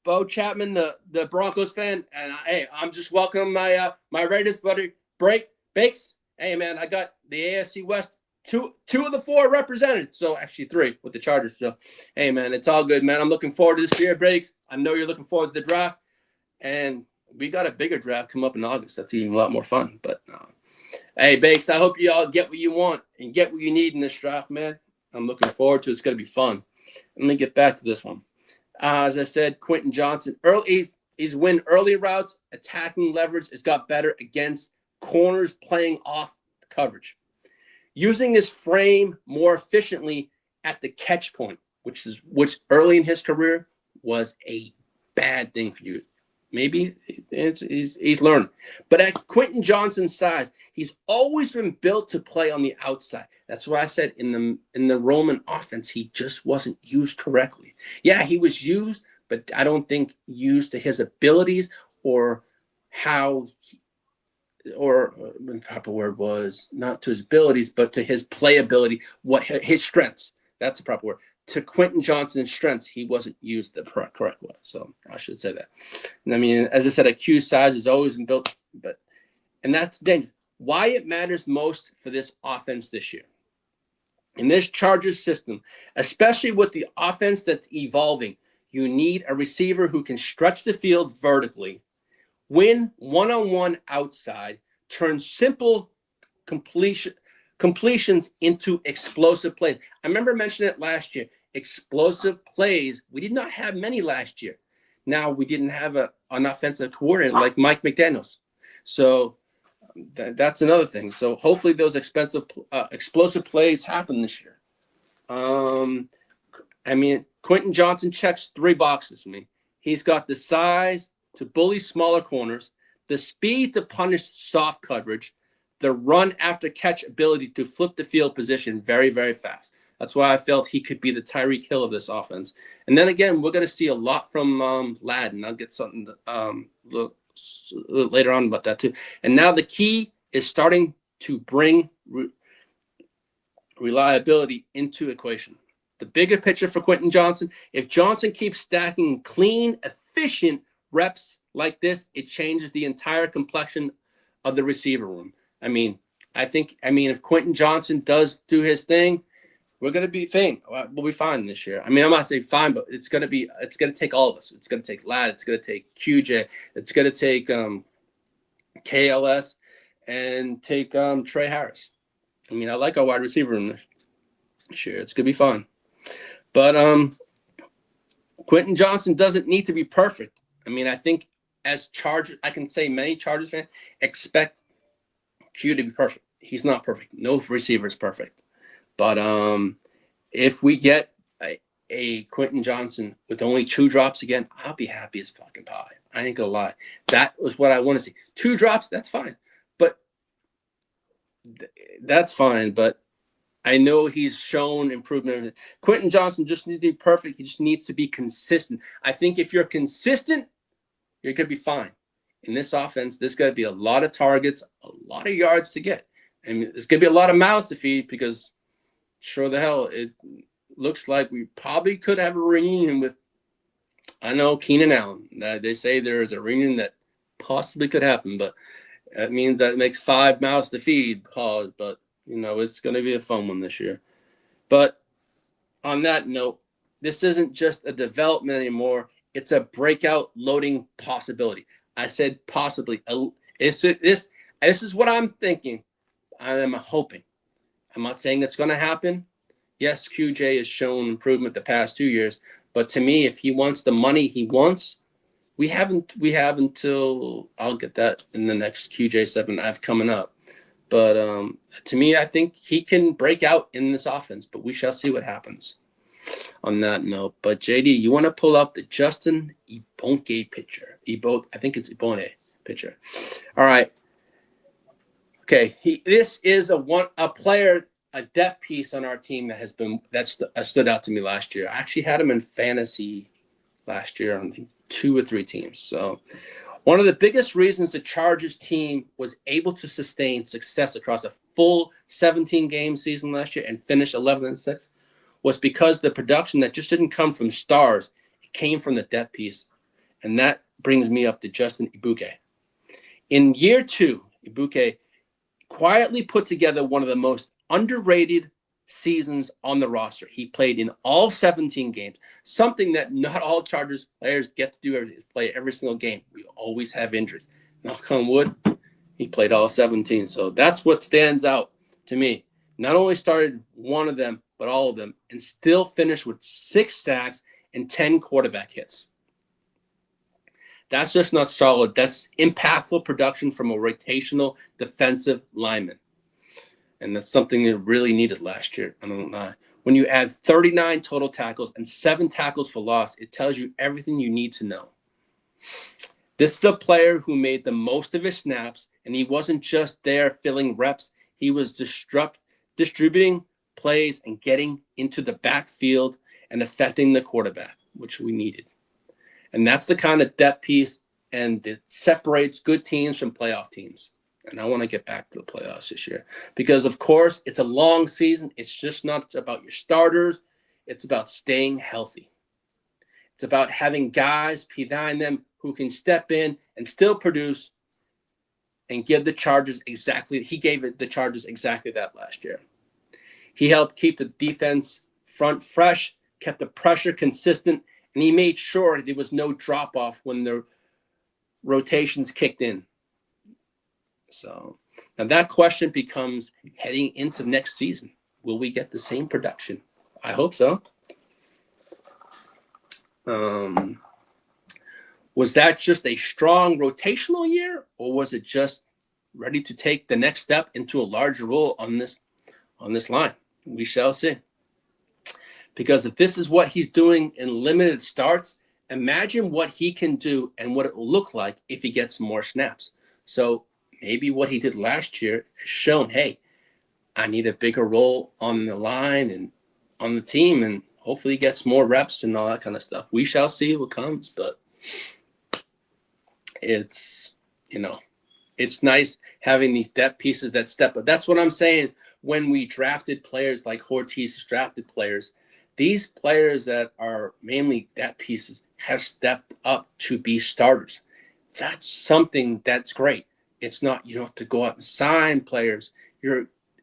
Bo Chapman, the Broncos fan, and hey, I'm just welcoming my Raiders buddy Bakes. Hey man, I got the AFC West two of the 4 represented, so actually 3 with the Chargers. So hey man, it's all good, man. I'm looking forward to this year, Bakes. I know you're looking forward to the draft, and we got a bigger draft come up in August. That's even a lot more fun. But hey, Bakes, I hope you all get what you want and get what you need in this draft, man. I'm looking forward to it. It's going to be fun. Let me get back to this one. As I said, Quentin Johnston, he's win early routes, attacking leverage has got better against corners playing off coverage. Using his frame more efficiently at the catch point, which early in his career was a bad thing for you. Maybe he's learning. But at Quentin Johnston's size, he's always been built to play on the outside. That's why I said in the Roman offense, he just wasn't used correctly. Yeah, he was used, but I don't think used to his abilities or the proper word was not to his abilities, but to his playability, what his strengths. That's the proper word. To Quentin Johnston's strengths, he wasn't used the correct way. So I should say that. And I mean, as I said, a Q size has always been built, and that's dangerous. Why it matters most for this offense this year. In this Chargers system, especially with the offense that's evolving, you need a receiver who can stretch the field vertically, win one-on-one outside, turn simple completions into explosive plays. I remember mentioning it last year. Explosive plays. We did not have many last year. Now we didn't have an offensive coordinator like Mike McDaniels. So that's another thing. So hopefully those explosive plays happen this year. I mean, Quentin Johnston checks 3 boxes for me. He's got the size to bully smaller corners, the speed to punish soft coverage, the run after catch ability to flip the field position very, very fast. That's why I felt he could be the Tyreek Hill of this offense. And then again, we're going to see a lot from Ladden. I'll get something later on about that too. And now the key is starting to bring reliability into equation. The bigger picture for Quentin Johnston, if Johnston keeps stacking clean, efficient reps like this, it changes the entire complexion of the receiver room. I mean, if Quentin Johnston does do his thing, we're going to be fine. We'll be fine this year. I mean, I'm not saying fine, but it's going to take all of us. It's going to take Ladd. It's going to take QJ. It's going to take KLS and take Trey Harris. I mean, I like our wide receiver room this year. It's going to be fun. But Quentin Johnston doesn't need to be perfect. I mean, I think as Chargers, I can say many Chargers fans expect Q to be perfect. He's not perfect. No receiver is perfect. But if we get a Quentin Johnston with only 2 drops again, I'll be happy as fucking pie. I ain't gonna lie. That was what I want to see. 2 drops, that's fine. But that's fine. But I know he's shown improvement. Quentin Johnston just needs to be perfect. He just needs to be consistent. I think if you're consistent, you're gonna be fine. In this offense, there's going to be a lot of targets, a lot of yards to get. And there's going to be a lot of mouths to feed because sure the hell, it looks like we probably could have a reunion with, I know, Keenan Allen. They say there is a reunion that possibly could happen, but that means that it makes 5 mouths to feed. Pause, but, it's going to be a fun one this year. But on that note, this isn't just a development anymore. It's a breakout loading possibility. I said possibly. This is what I'm thinking. I'm hoping. I'm not saying it's going to happen. Yes, QJ has shown improvement the past 2 years, but to me, if he wants the money he wants, we have until I'll get that in the next QJ7 I have coming up. But to me, I think he can break out in this offense, but we shall see what happens on that note. But JD, you want to pull up the Justin Ebonke picture? I think it's Ebone picture. All right. Okay. This is a player, a depth piece on our team that stood out to me last year. I actually had him in fantasy last year on 2 or 3 teams. So One of the biggest reasons the Chargers team was able to sustain success across a full 17-game season last year and finish 11-6 was because the production that just didn't come from stars, it came from the depth piece. And that brings me up to Justin Ibuke. In year 2, Ibuke quietly put together one of the most underrated seasons on the roster. He played in all 17 games, something that not all Chargers players get to do is play every single game. We always have injuries. Knock on wood, he played all 17. So that's what stands out to me. Not only started one of them, but all of them, and still finished with 6 sacks and 10 quarterback hits. That's just not solid. That's impactful production from a rotational defensive lineman. And that's something that really needed last year. I don't know. When you add 39 total tackles and 7 tackles for loss, it tells you everything you need to know. This is a player who made the most of his snaps, and he wasn't just there filling reps. He was distributing plays and getting into the backfield and affecting the quarterback, which we needed. And that's the kind of depth piece, and it separates good teams from playoff teams. And I want to get back to the playoffs this year because, of course, it's a long season. It's just not about your starters. It's about staying healthy. It's about having guys behind them who can step in and still produce and give the Chargers exactly. He gave the Chargers exactly that last year. He helped keep the defense front fresh, kept the pressure consistent, and he made sure there was no drop-off when the rotations kicked in. So now that question becomes heading into next season. Will we get the same production? I hope so. Was that just a strong rotational year, or was it just ready to take the next step into a larger role on this line? We shall see. Because if this is what he's doing in limited starts, imagine what he can do and what it will look like if he gets more snaps. So maybe what he did last year has shown, hey, I need a bigger role on the line and on the team, and hopefully he gets more reps and all that kind of stuff. We shall see what comes, but it's nice having these depth pieces that step up. That's what I'm saying when we drafted players like Ortiz drafted players. These players that are mainly depth pieces have stepped up to be starters. That's something that's great. It's not, you don't have to go out and sign players.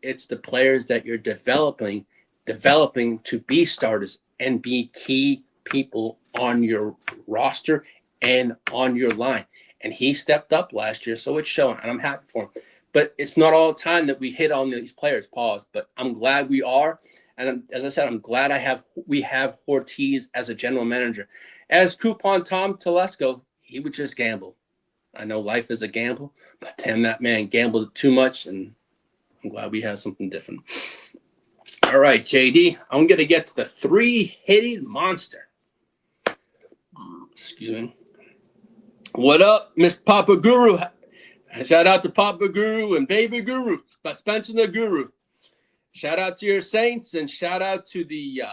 It's the players that you're developing to be starters and be key people on your roster and on your line. And he stepped up last year, so it's showing, and I'm happy for him. But it's not all the time that we hit on these players, pause. But I'm glad we are. And as I said, I'm glad we have Ortiz as a general manager. As Coupon Tom Telesco, he would just gamble. I know life is a gamble, but damn, that man gambled too much, and I'm glad we have something different. All right, JD, I'm going to get to the 3-headed monster. Excuse me. What up, Miss Papa Guru? Shout out to Papa Guru and Baby Guru, Spencer the Guru. Shout out to your Saints and shout out to the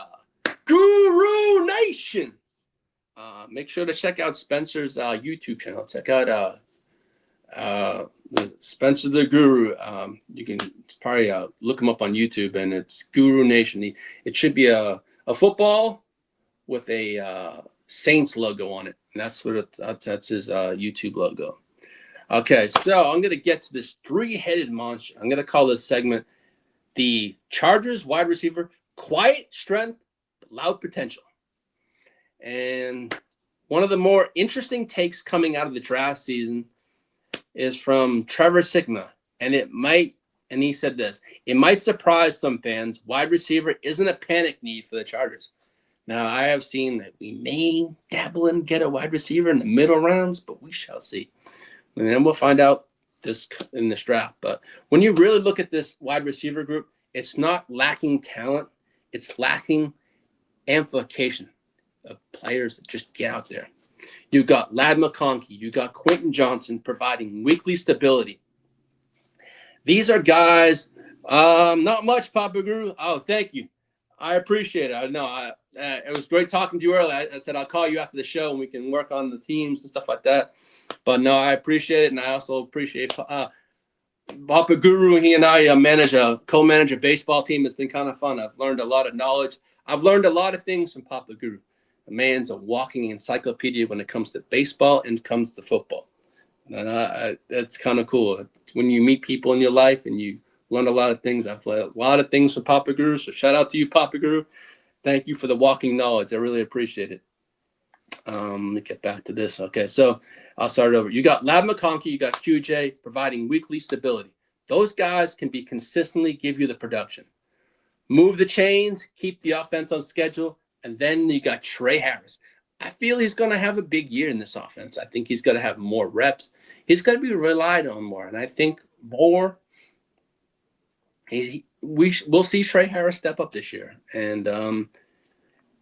Guru Nation. Make sure to check out Spencer's YouTube channel. Check out Spencer the Guru. You can probably look him up on YouTube, and it's Guru Nation. It should be a football with a Saints logo on it. And that's his YouTube logo. Okay, so I'm going to get to this 3-headed monster. I'm going to call this segment the Chargers wide receiver, quiet strength, loud potential. And one of the more interesting takes coming out of the draft season is from Trevor Sigma. And he said this, it might surprise some fans, wide receiver isn't a panic need for the Chargers. Now, I have seen that we may dabble and get a wide receiver in the middle rounds, but we shall see. And then we'll find out this in this draft. But when you really look at this wide receiver group, it's not lacking talent. It's lacking amplification of players that just get out there. You've got Ladd McConkey. You've got Quentin Johnston providing weekly stability. These are guys, not much, Papa Guru. Oh, thank you. I appreciate it. I know it was great talking to you earlier. I said I'll call you after the show and we can work on the teams and stuff like that. But no, I appreciate it, and I also appreciate Papa Guru. He and I co-manage a baseball team. It's been kind of fun. I've learned a lot of knowledge. I've learned a lot of things from Papa Guru. The man's a walking encyclopedia when it comes to baseball and comes to football. And that's kind of cool. When you meet people in your life and you learn a lot of things. I've learned a lot of things from Papa Guru. So shout out to you, Papa Guru. Thank you for the walking knowledge. I really appreciate it. Let me get back to this. Okay, so I'll start over. You got Lab McConkey, you got QJ providing weekly stability. Those guys can be consistently give you the production. Move the chains, keep the offense on schedule, and then you got Trey Harris. I feel he's going to have a big year in this offense. I think he's going to have more reps. He's going to be relied on more, and I think more. We'll see Trey Harris step up this year, and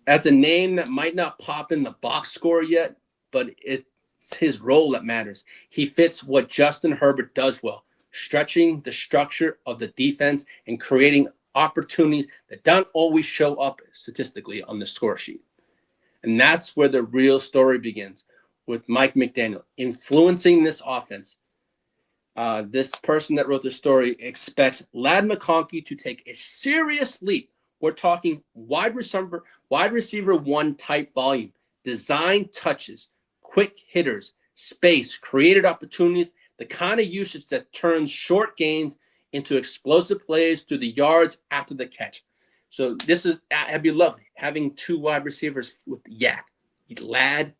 as a name that might not pop in the box score yet, but it's his role that matters. He fits what Justin Herbert does well, stretching the structure of the defense and creating opportunities that don't always show up statistically on the score sheet. And that's where the real story begins, with Mike McDaniel influencing this offense. This person that wrote the story expects Lad McConkey to take a serious leap. We're talking wide receiver one type volume, design touches, quick hitters, space, created opportunities, the kind of usage that turns short gains into explosive plays to the yards after the catch. So that'd be lovely, having two wide receivers with Yak, Lad,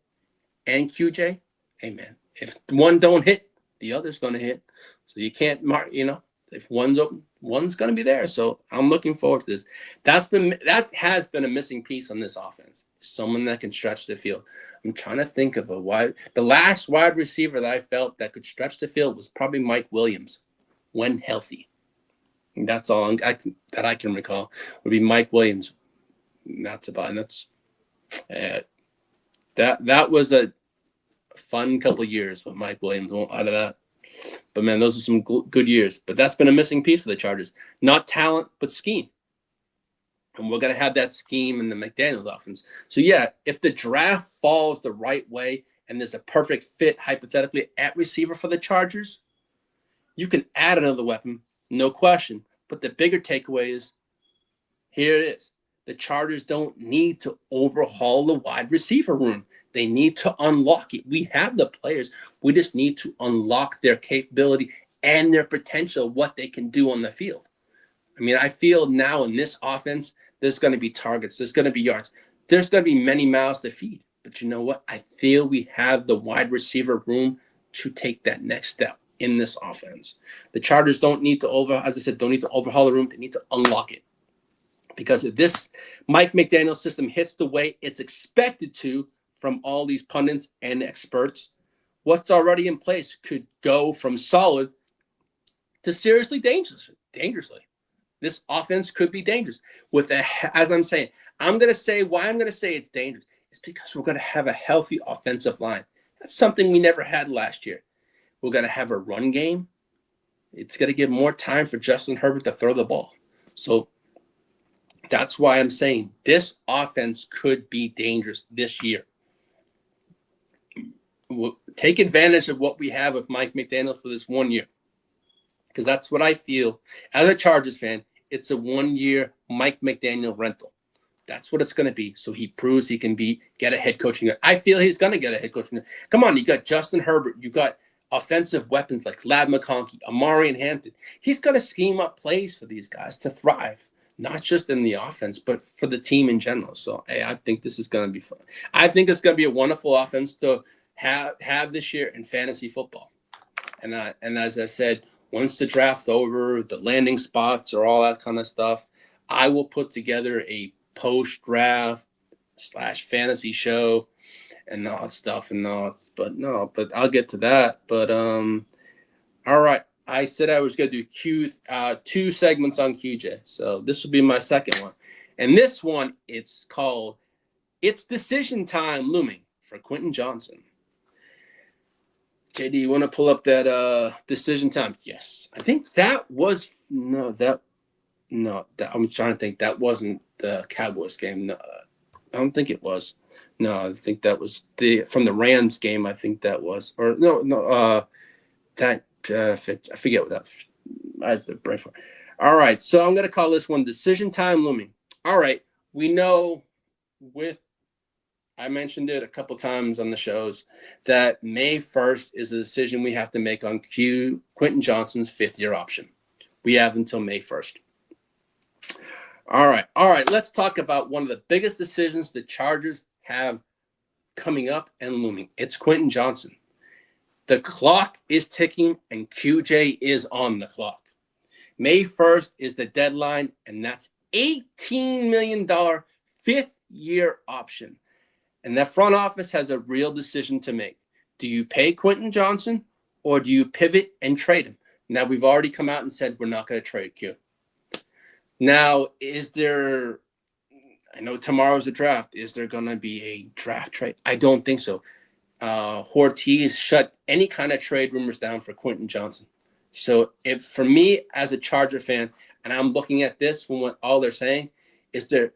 and QJ. Hey, if one don't hit, the other's going to hit. So you can't mark, if one's open, one's going to be there. So I'm looking forward to this. That has been a missing piece on this offense. Someone that can stretch the field. I'm trying to think of the last wide receiver that I felt that could stretch the field was probably Mike Williams when healthy. And that's all that I can recall would be Mike Williams. That's about, and that's that was a fun couple of years with Mike Williams out of that. But man, those are some good years. But that's been a missing piece for the Chargers. Not talent, but scheme. And we're going to have that scheme in the McDaniels offense. So yeah, if the draft falls the right way and there's a perfect fit hypothetically at receiver for the Chargers, you can add another weapon, no question. But the bigger takeaway is, here it is. The Chargers don't need to overhaul the wide receiver room. They need to unlock it. We have the players. We just need to unlock their capability and their potential, what they can do on the field. I mean, I feel now in this offense, there's going to be targets. There's going to be yards. There's going to be many mouths to feed. But you know what? I feel we have the wide receiver room to take that next step in this offense. The Chargers don't need to overhaul the room. They need to unlock it. Because if this Mike McDaniel system hits the way it's expected to from all these pundits and experts, what's already in place could go from solid to seriously dangerously. This offense could be dangerous. As I'm saying, I'm going to say why I'm going to say it's dangerous. It's because we're going to have a healthy offensive line. That's something we never had last year. We're going to have a run game. It's going to give more time for Justin Herbert to throw the ball. So that's why I'm saying this offense could be dangerous this year. We'll take advantage of what we have with Mike McDaniel for this 1 year, because that's what I feel as a Chargers fan. It's a 1 year Mike McDaniel rental. That's what it's going to be. So he proves he can get a head coaching. I feel he's going to get a head coaching. Come on, you got Justin Herbert. You got offensive weapons like Lad McConkey, Amari, and Hampton. He's got to scheme up plays for these guys to thrive, not just in the offense, but for the team in general. So, hey, I think this is going to be fun. I think it's going to be a wonderful offense to have this year in fantasy football. And as I said, once the draft's over, the landing spots or all that kind of stuff, I will put together a post-draft / fantasy show and all that stuff. But I'll get to that. But all right. I said I was going to do 2 segments on QJ. So this will be my second one. And this one, it's called It's Decision Time Looming for Quentin Johnston. JD, you want to pull up that decision time? Yes. I think that was I'm trying to think. That wasn't the Cowboys game. No, I don't think it was. No, I think that was from the Rams game. I think that was, or no. I forget what that was. I have the brain for it. All right, so I'm going to call this one decision time looming. All right, we know I mentioned it a couple times on the shows that May 1st is a decision we have to make on Quentin Johnston's 5th-year option. We have until May 1st. All right, let's talk about one of the biggest decisions the Chargers have coming up and looming. It's Quentin Johnston. The clock is ticking, and QJ is on the clock. May 1st is the deadline, and that's $18 million 5th-year option. And that front office has a real decision to make. Do you pay Quentin Johnston, or do you pivot and trade him? Now, we've already come out and said we're not going to trade Q. Now, I know tomorrow's the draft. Is there going to be a draft trade? I don't think so. Ortiz shut any kind of trade rumors down for Quentin Johnston. So for me as a Charger fan, and I'm looking at this from what all they're saying, is they're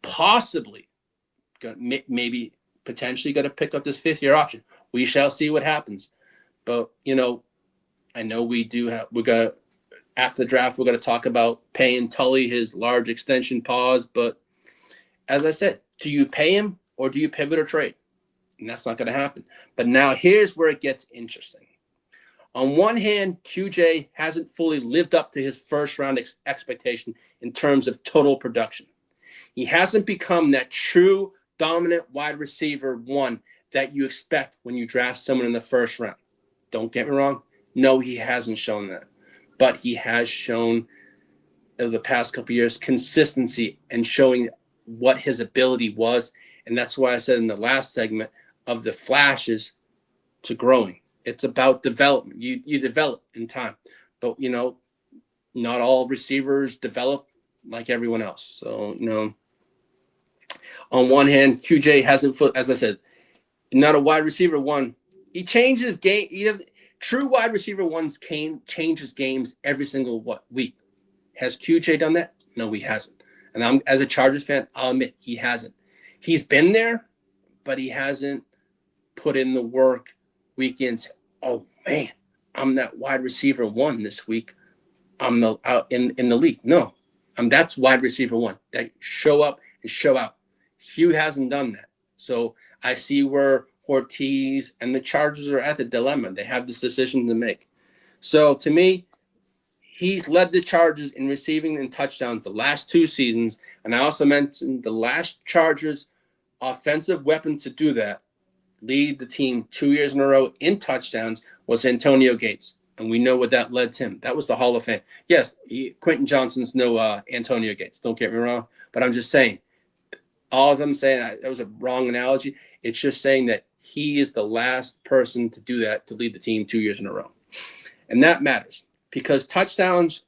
possibly maybe potentially going to pick up this 5th-year option. We shall see what happens. But, I know we're going to, after the draft, we're going to talk about paying Tully his large extension pause. But as I said, do you pay him or do you pivot or trade? And that's not going to happen. But now here's where it gets interesting. On one hand, QJ hasn't fully lived up to his first-round expectation in terms of total production. He hasn't become that true dominant wide receiver one that you expect when you draft someone in the first round. Don't get me wrong. No, he hasn't shown that. But he has shown over the past couple of years consistency and showing what his ability was. And that's why I said in the last segment of the flashes to growing. It's about development. You develop in time. But, not all receivers develop like everyone else. So, on one hand, QJ hasn't, as I said, not a wide receiver one. He changes game. He doesn't. True wide receiver ones changes games every single week. Has QJ done that? No, he hasn't. And I'm, as a Chargers fan, I'll admit he hasn't. He's been there, but he hasn't put in the work week in. Oh man, I'm that wide receiver one this week. I'm in the league. No, that's wide receiver one. That show up and show out. Hugh hasn't done that. So I see where Ortiz and the Chargers are at the dilemma. They have this decision to make. So to me, he's led the Chargers in receiving and touchdowns the last 2 seasons. And I also mentioned the last Chargers offensive weapon to do that, lead the team 2 years in a row in touchdowns, was Antonio Gates. And we know what that led to him. That was the Hall of Fame. Yes, Quentin Johnston's no Antonio Gates. Don't get me wrong. But I'm just saying, all I'm saying, that was a wrong analogy. It's just saying that he is the last person to do that, to lead the team 2 years in a row. And that matters because touchdowns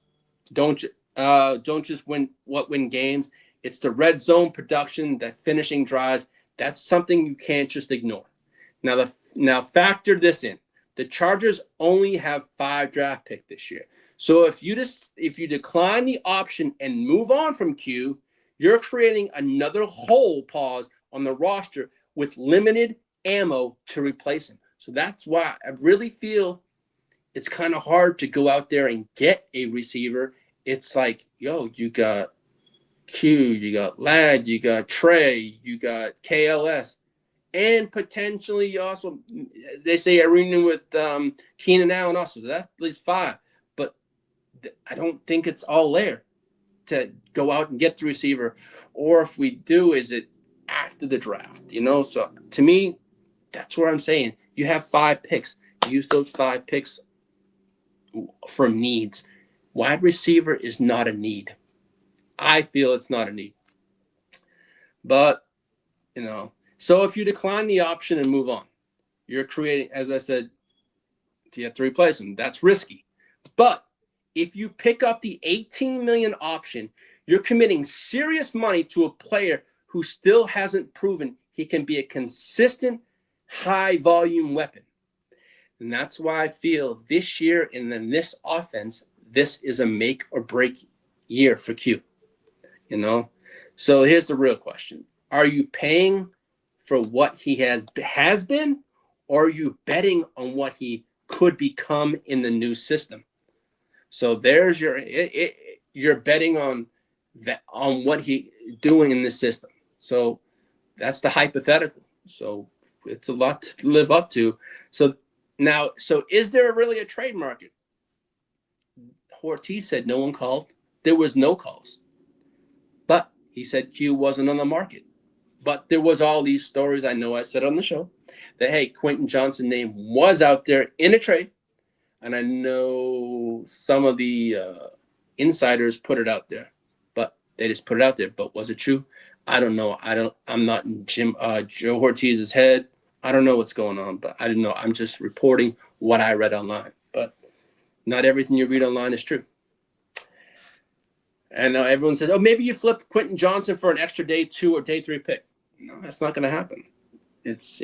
don't just win games. It's the red zone production, that finishing drives. That's something you can't just ignore. Now factor this in. The Chargers only have 5 draft picks this year. So if you decline the option and move on from Q, you're creating another hole pause on the roster with limited ammo to replace him. So that's why I really feel it's kind of hard to go out there and get a receiver. It's like, you got Q, you got Ladd, you got Trey, you got KLS, and potentially also, they say a reunion with Keenan Allen also. So that's at least 5. But I don't think it's all there to go out and get the receiver. Or if we do, is it after the draft? So to me, that's where I'm saying you have 5 picks. Use those 5 picks for needs. Wide receiver is not a need. I feel it's not a need. But, so if you decline the option and move on, you're creating, as I said, you have to replace him. That's risky. But if you pick up the $18 million option, you're committing serious money to a player who still hasn't proven he can be a consistent high-volume weapon. And that's why I feel this year and then this offense, this is a make-or-break year for Q. So here's the real question. Are you paying for what he has been, or are you betting on what he could become in the new system? So there's you're betting on that, on what he doing in this system. So that's the hypothetical. So it's a lot to live up to. So now, is there really a trade market? Ortiz said no one called. There was no calls. But he said Q wasn't on the market. But there was all these stories, I know I said on the show, that, hey, Quentin Johnston's name was out there in a trade. And I know some of the insiders put it out there. But they just put it out there. But was it true? I don't know. I'm not in Joe Ortiz's head. I don't know what's going on. But I didn't know. I'm just reporting what I read online. But not everything you read online is true. And everyone says, oh, maybe you flipped Quentin Johnston for an extra day 2 or day 3 pick. No, that's not going to happen. It's,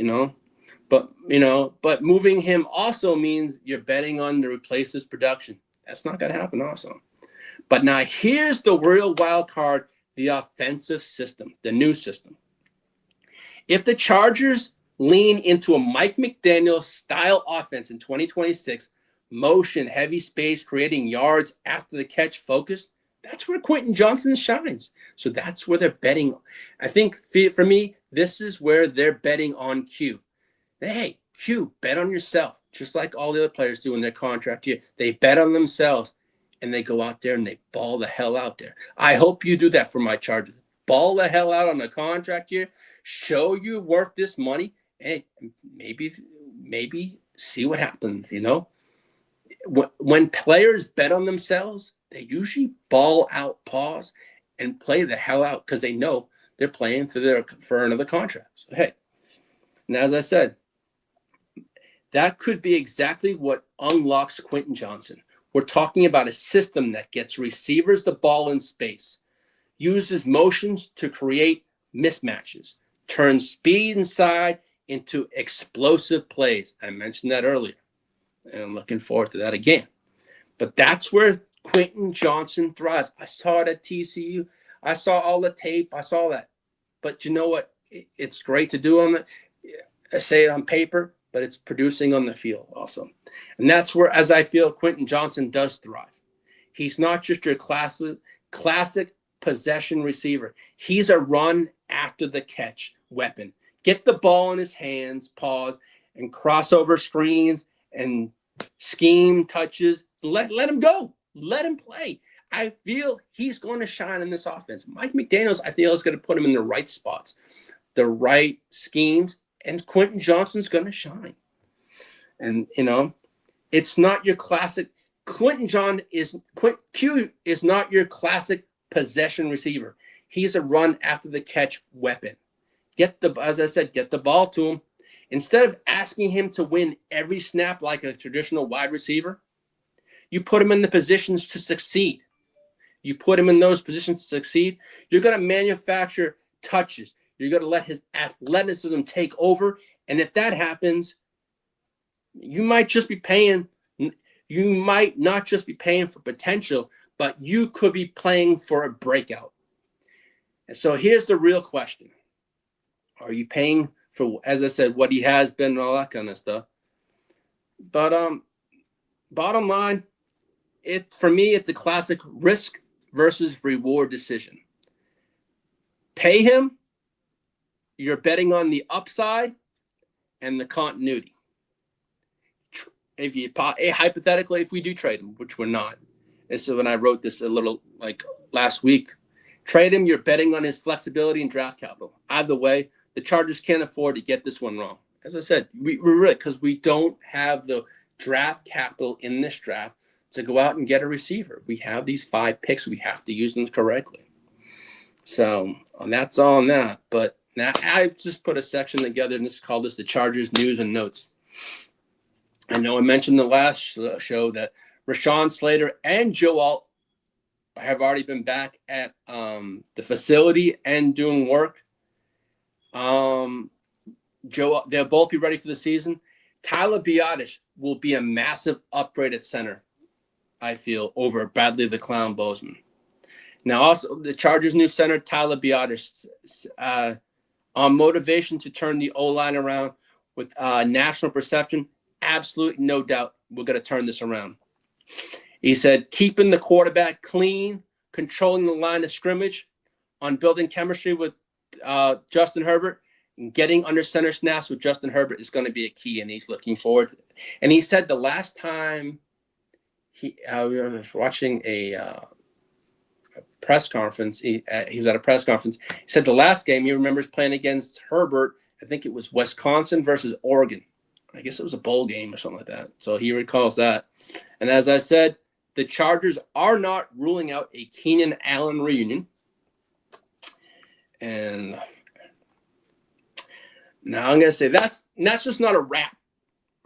but moving him also means you're betting on to replace his production. That's not going to happen also. But now here's the real wild card, the offensive system, the new system. If the Chargers lean into a Mike McDaniel style offense in 2026, motion, heavy space, creating yards after the catch focused, that's where Quentin Johnston shines. So that's where they're betting. I think for me, this is where they're betting on Q. Hey, Q, bet on yourself, just like all the other players do in their contract year. They bet on themselves, and they go out there and they ball the hell out there. I hope you do that for my Chargers. Ball the hell out on the contract year. Show you worth this money, and maybe see what happens, When players bet on themselves, they usually ball out, pause, and play the hell out because they know they're playing for another contract. So, hey, and as I said, that could be exactly what unlocks Quentin Johnston. We're talking about a system that gets receivers the ball in space, uses motions to create mismatches, turns speed inside into explosive plays. I mentioned that earlier, and I'm looking forward to that again. But that's where Quentin Johnston thrives. I saw it at TCU. I saw all the tape. I saw that. But you know what? It's great to do I say it on paper, but it's producing on the field also. And that's where, as I feel, Quentin Johnston does thrive. He's not just your classic possession receiver. He's a run after the catch weapon. Get the ball in his hands, pause, and crossover screens and scheme touches. Let him go. Let him play. I feel he's going to shine in this offense. Mike McDaniels, I feel, is going to put him in the right spots, the right schemes, and Quentin Johnston's going to shine. And, it's not your classic. Q is not your classic possession receiver. He's a run after the catch weapon. As I said, get the ball to him. Instead of asking him to win every snap like a traditional wide receiver, you put him in the positions to succeed. You put him in those positions to succeed, you're going to manufacture touches. You're going to let his athleticism take over. And if that happens, you might not just be paying for potential, but you could be playing for a breakout. And so here's the real question. Are you paying for, as I said, what he has been and all that kind of stuff? But bottom line, for me, it's a classic risk versus reward decision. Pay him, you're betting on the upside and the continuity. Hypothetically, if we do trade him, which we're not, and so when I wrote this a little like last week, trade him, you're betting on his flexibility and draft capital. Either way, the Chargers can't afford to get this one wrong. As I said, we're really, because we don't have the draft capital in this draft to go out and get a receiver. We have these 5 picks. We have to use them correctly. So that's all on that. But now I just put a section together, and this called the Chargers News and Notes. I know I mentioned the last show that Rashawn Slater and Joe Alt have already been back at the facility and doing work. They'll both be ready for the season. Tyler Biadasz will be a massive upgrade at center, I feel, over Bradley the Clown Bozeman. Now, also, the Chargers' new center, Tyler Biadasz, On motivation to turn the O-line around with national perception, absolutely no doubt we're going to turn this around. He said, keeping the quarterback clean, controlling the line of scrimmage, on building chemistry with Justin Herbert, and getting under center snaps with Justin Herbert is going to be a key, and he's looking forward to it. And he said the last time we were watching a press conference, he was at a press conference. He said the last game he remembers playing against Herbert, I think it was Wisconsin versus Oregon. I guess it was a bowl game or something like that. So he recalls that. And as I said, the Chargers are not ruling out a Keenan Allen reunion. And now I'm going to say that's just not a wrap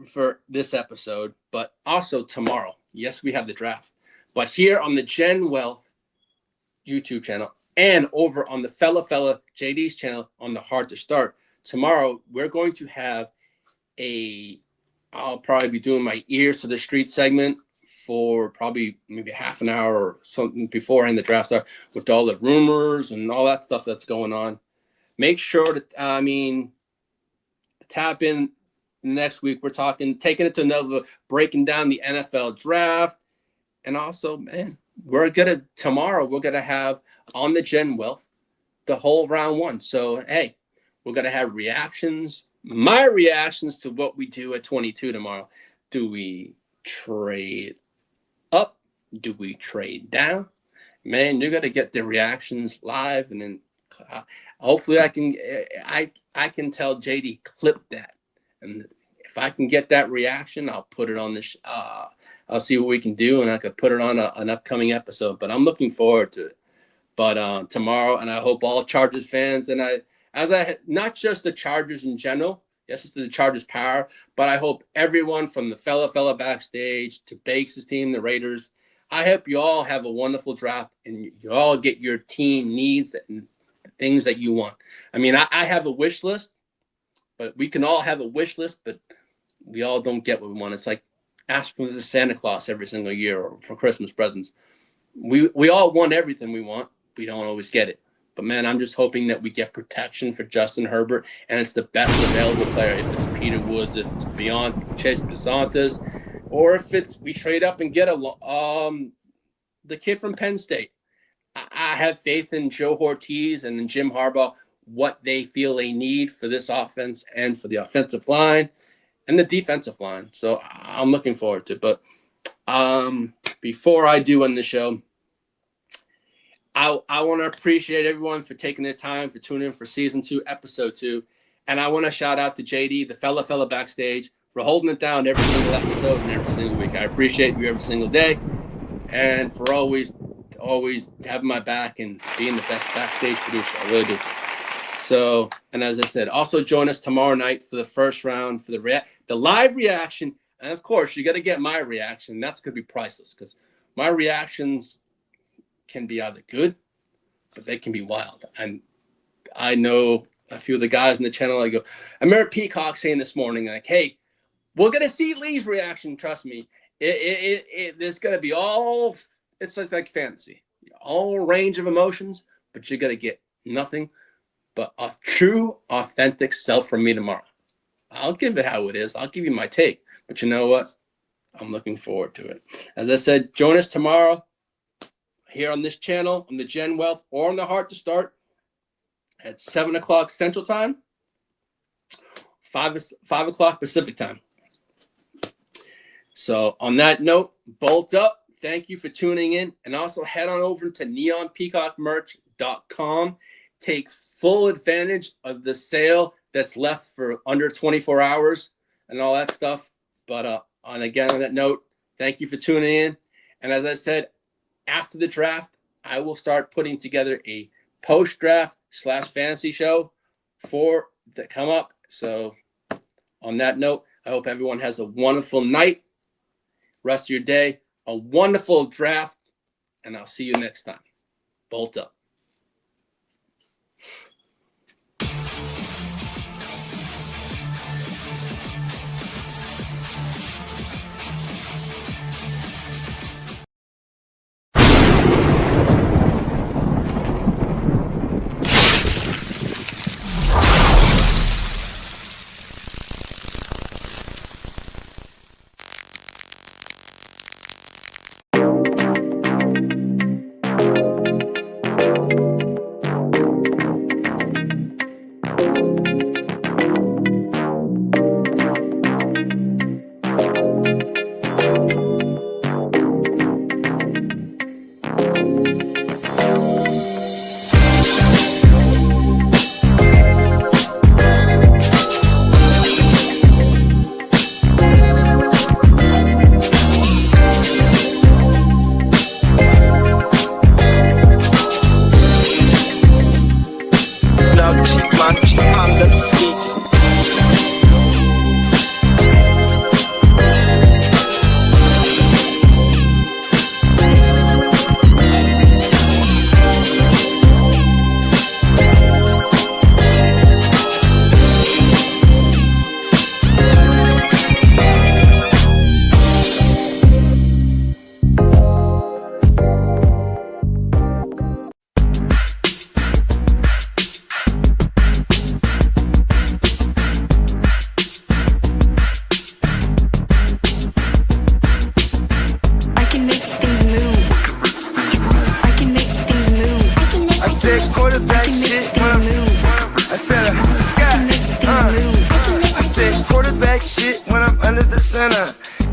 for this episode, but also tomorrow. Yes, we have the draft. But here on the Gen Wealth YouTube channel and over on the Fella JD's channel on the Hard to Start, tomorrow we're going to have I'll probably be doing my ears to the street segment for probably maybe half an hour or something beforehand the draft start, with all the rumors and all that stuff that's going on. Make sure to, tap in next week. We're taking it to another, breaking down the NFL draft. And also, man, tomorrow we're going to have on the Gen Wealth the whole round one. So, hey, we're going to have reactions, my reactions to what we do at 22 tomorrow. Do we trade up? Do we trade down? Man, you're going to get the reactions live, and then hopefully I can tell JD clip that. And if I can get that reaction, I'll put it on this. I'll see what we can do, and I could put it on an upcoming episode. But I'm looking forward to it. But tomorrow, and I hope all Chargers fans, and not just the Chargers in general. Yes, it's the Chargers power, but I hope everyone from the Fella backstage to Bakes' team, the Raiders, I hope you all have a wonderful draft and you all get your team needs and things that you want. I mean, I have a wish list, but we can all have a wish list, but we all don't get what we want. It's like asking for Santa Claus every single year or for Christmas presents. We all want everything we want. We don't always get it. But, man, I'm just hoping that we get protection for Justin Herbert, and it's the best available player. If it's Peter Woods, if it's beyond Chase Besantes, or if we trade up and get the kid from Penn State. I have faith in Joe Ortiz and in Jim Harbaugh, what they feel they need for this offense and for the offensive line and the defensive line. So I'm looking forward to it. But before I do end the show, I want to appreciate everyone for taking their time, for tuning in for Season 2, Episode 2. And I want to shout out to JD, the Fella backstage, for holding it down every single episode and every single week. I appreciate you every single day, and for always having my back and being the best backstage producer. I really do. So, and as I said, also join us tomorrow night for the first round, for the live reaction. And, of course, you got to get my reaction. That's going to be priceless because my reactions can be either good, but they can be wild. And I know a few of the guys in the channel. I remember Peacock saying this morning, like, hey, we're going to see Lee's reaction. Trust me. There's going to be it's like fantasy, all range of emotions, but you're going to get nothing but a true, authentic self from me tomorrow. I'll give it how it is. I'll give you my take, but you know what? I'm looking forward to it. As I said, join us tomorrow here on this channel, on the Gen Wealth, or on the Heart to Start at 7 o'clock Central Time, 5 o'clock Pacific Time. So on that note, bolt up. Thank you for tuning in. And also head on over to neonpeacockmerch.com. Take full advantage of the sale that's left for under 24 hours and all that stuff. But on that note, thank you for tuning in. And as I said, after the draft, I will start putting together a post-draft / fantasy show for that come up. So on that note, I hope everyone has a wonderful night, rest of your day, a wonderful draft, and I'll see you next time. Bolt up.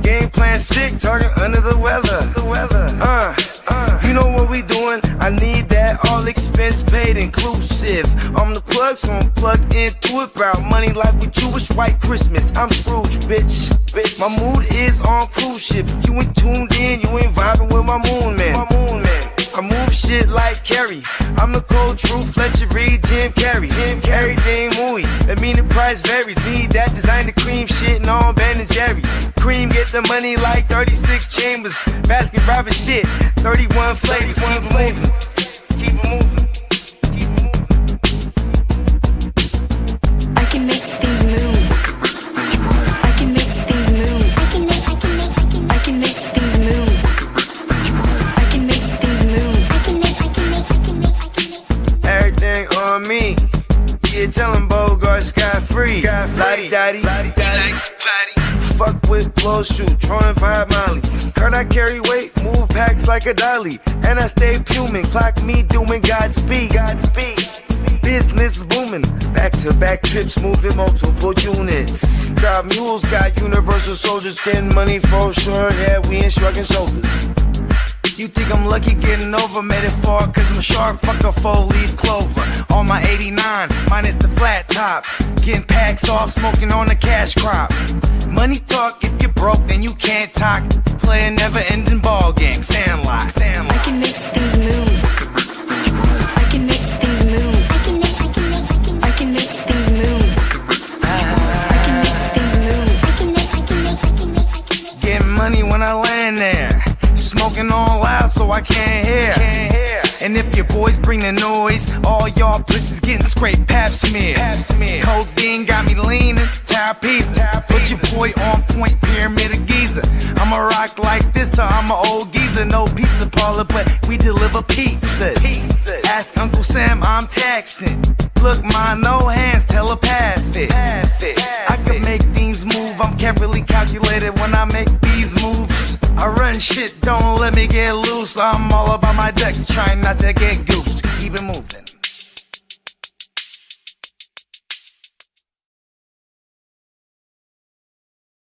Game plan sick, talking under the weather. You know what we doing? I need that all expense paid inclusive. I'm the plug, so I'm plugged into it. About money like with Jewish white Christmas. I'm Scrooge, bitch. My mood is on cruise ship. If you ain't tuned in, you ain't vibing with my moon man. I move shit like Kerry. I'm the cold truth, Fletcher Reed, Jim Carrey. Everything mooey, that mean the price varies. Need that designer cream shit and all Ben and Jerry's. Cream get the money like 36 chambers. Baskin Robbins shit, 31 flavors. Keep it moving. I can make things move. I can make things move. I can make things move. I can make things move. Everything on me. Yeah, tell him Bogart scot-free. Lottie-dottie, like to potty. Fuck with blow shoot, trolling pipe molly. Heard I carry weight, move packs like a dolly. And I stay fuming, clock me doing Godspeed. Business booming, back-to-back trips, moving multiple units. Got mules, got universal soldiers, getting money for sure. Yeah, we ain't shrugging shoulders. You think I'm lucky getting over, made it far, cause I'm sharp, fuck a 4-leaf clover. On my 89, minus the flat top. Getting packs off, smoking on the cash crop. Money talk, if you're broke, then you can't talk. Play a never-ending ball game, Sandlot. I can make things move. I can make things move. I can make things move. Getting money when I land there. Smoking all loud so I can't hear. And if your boys bring the noise, all y'all pussies getting scraped pap smear. Codeine got me leaning, tap pizza. Put your boy on point, pyramid of Giza. I'ma rock like this till I'm an old geezer. No pizza parlor, but we deliver pizzas. Ask Uncle Sam, I'm taxing. Look, ma, no hands, telepathic. I can make things move, I'm carefully calculated when I make these moves. I run shit, don't let me get loose. I'm all about my decks, trying not to get goosed.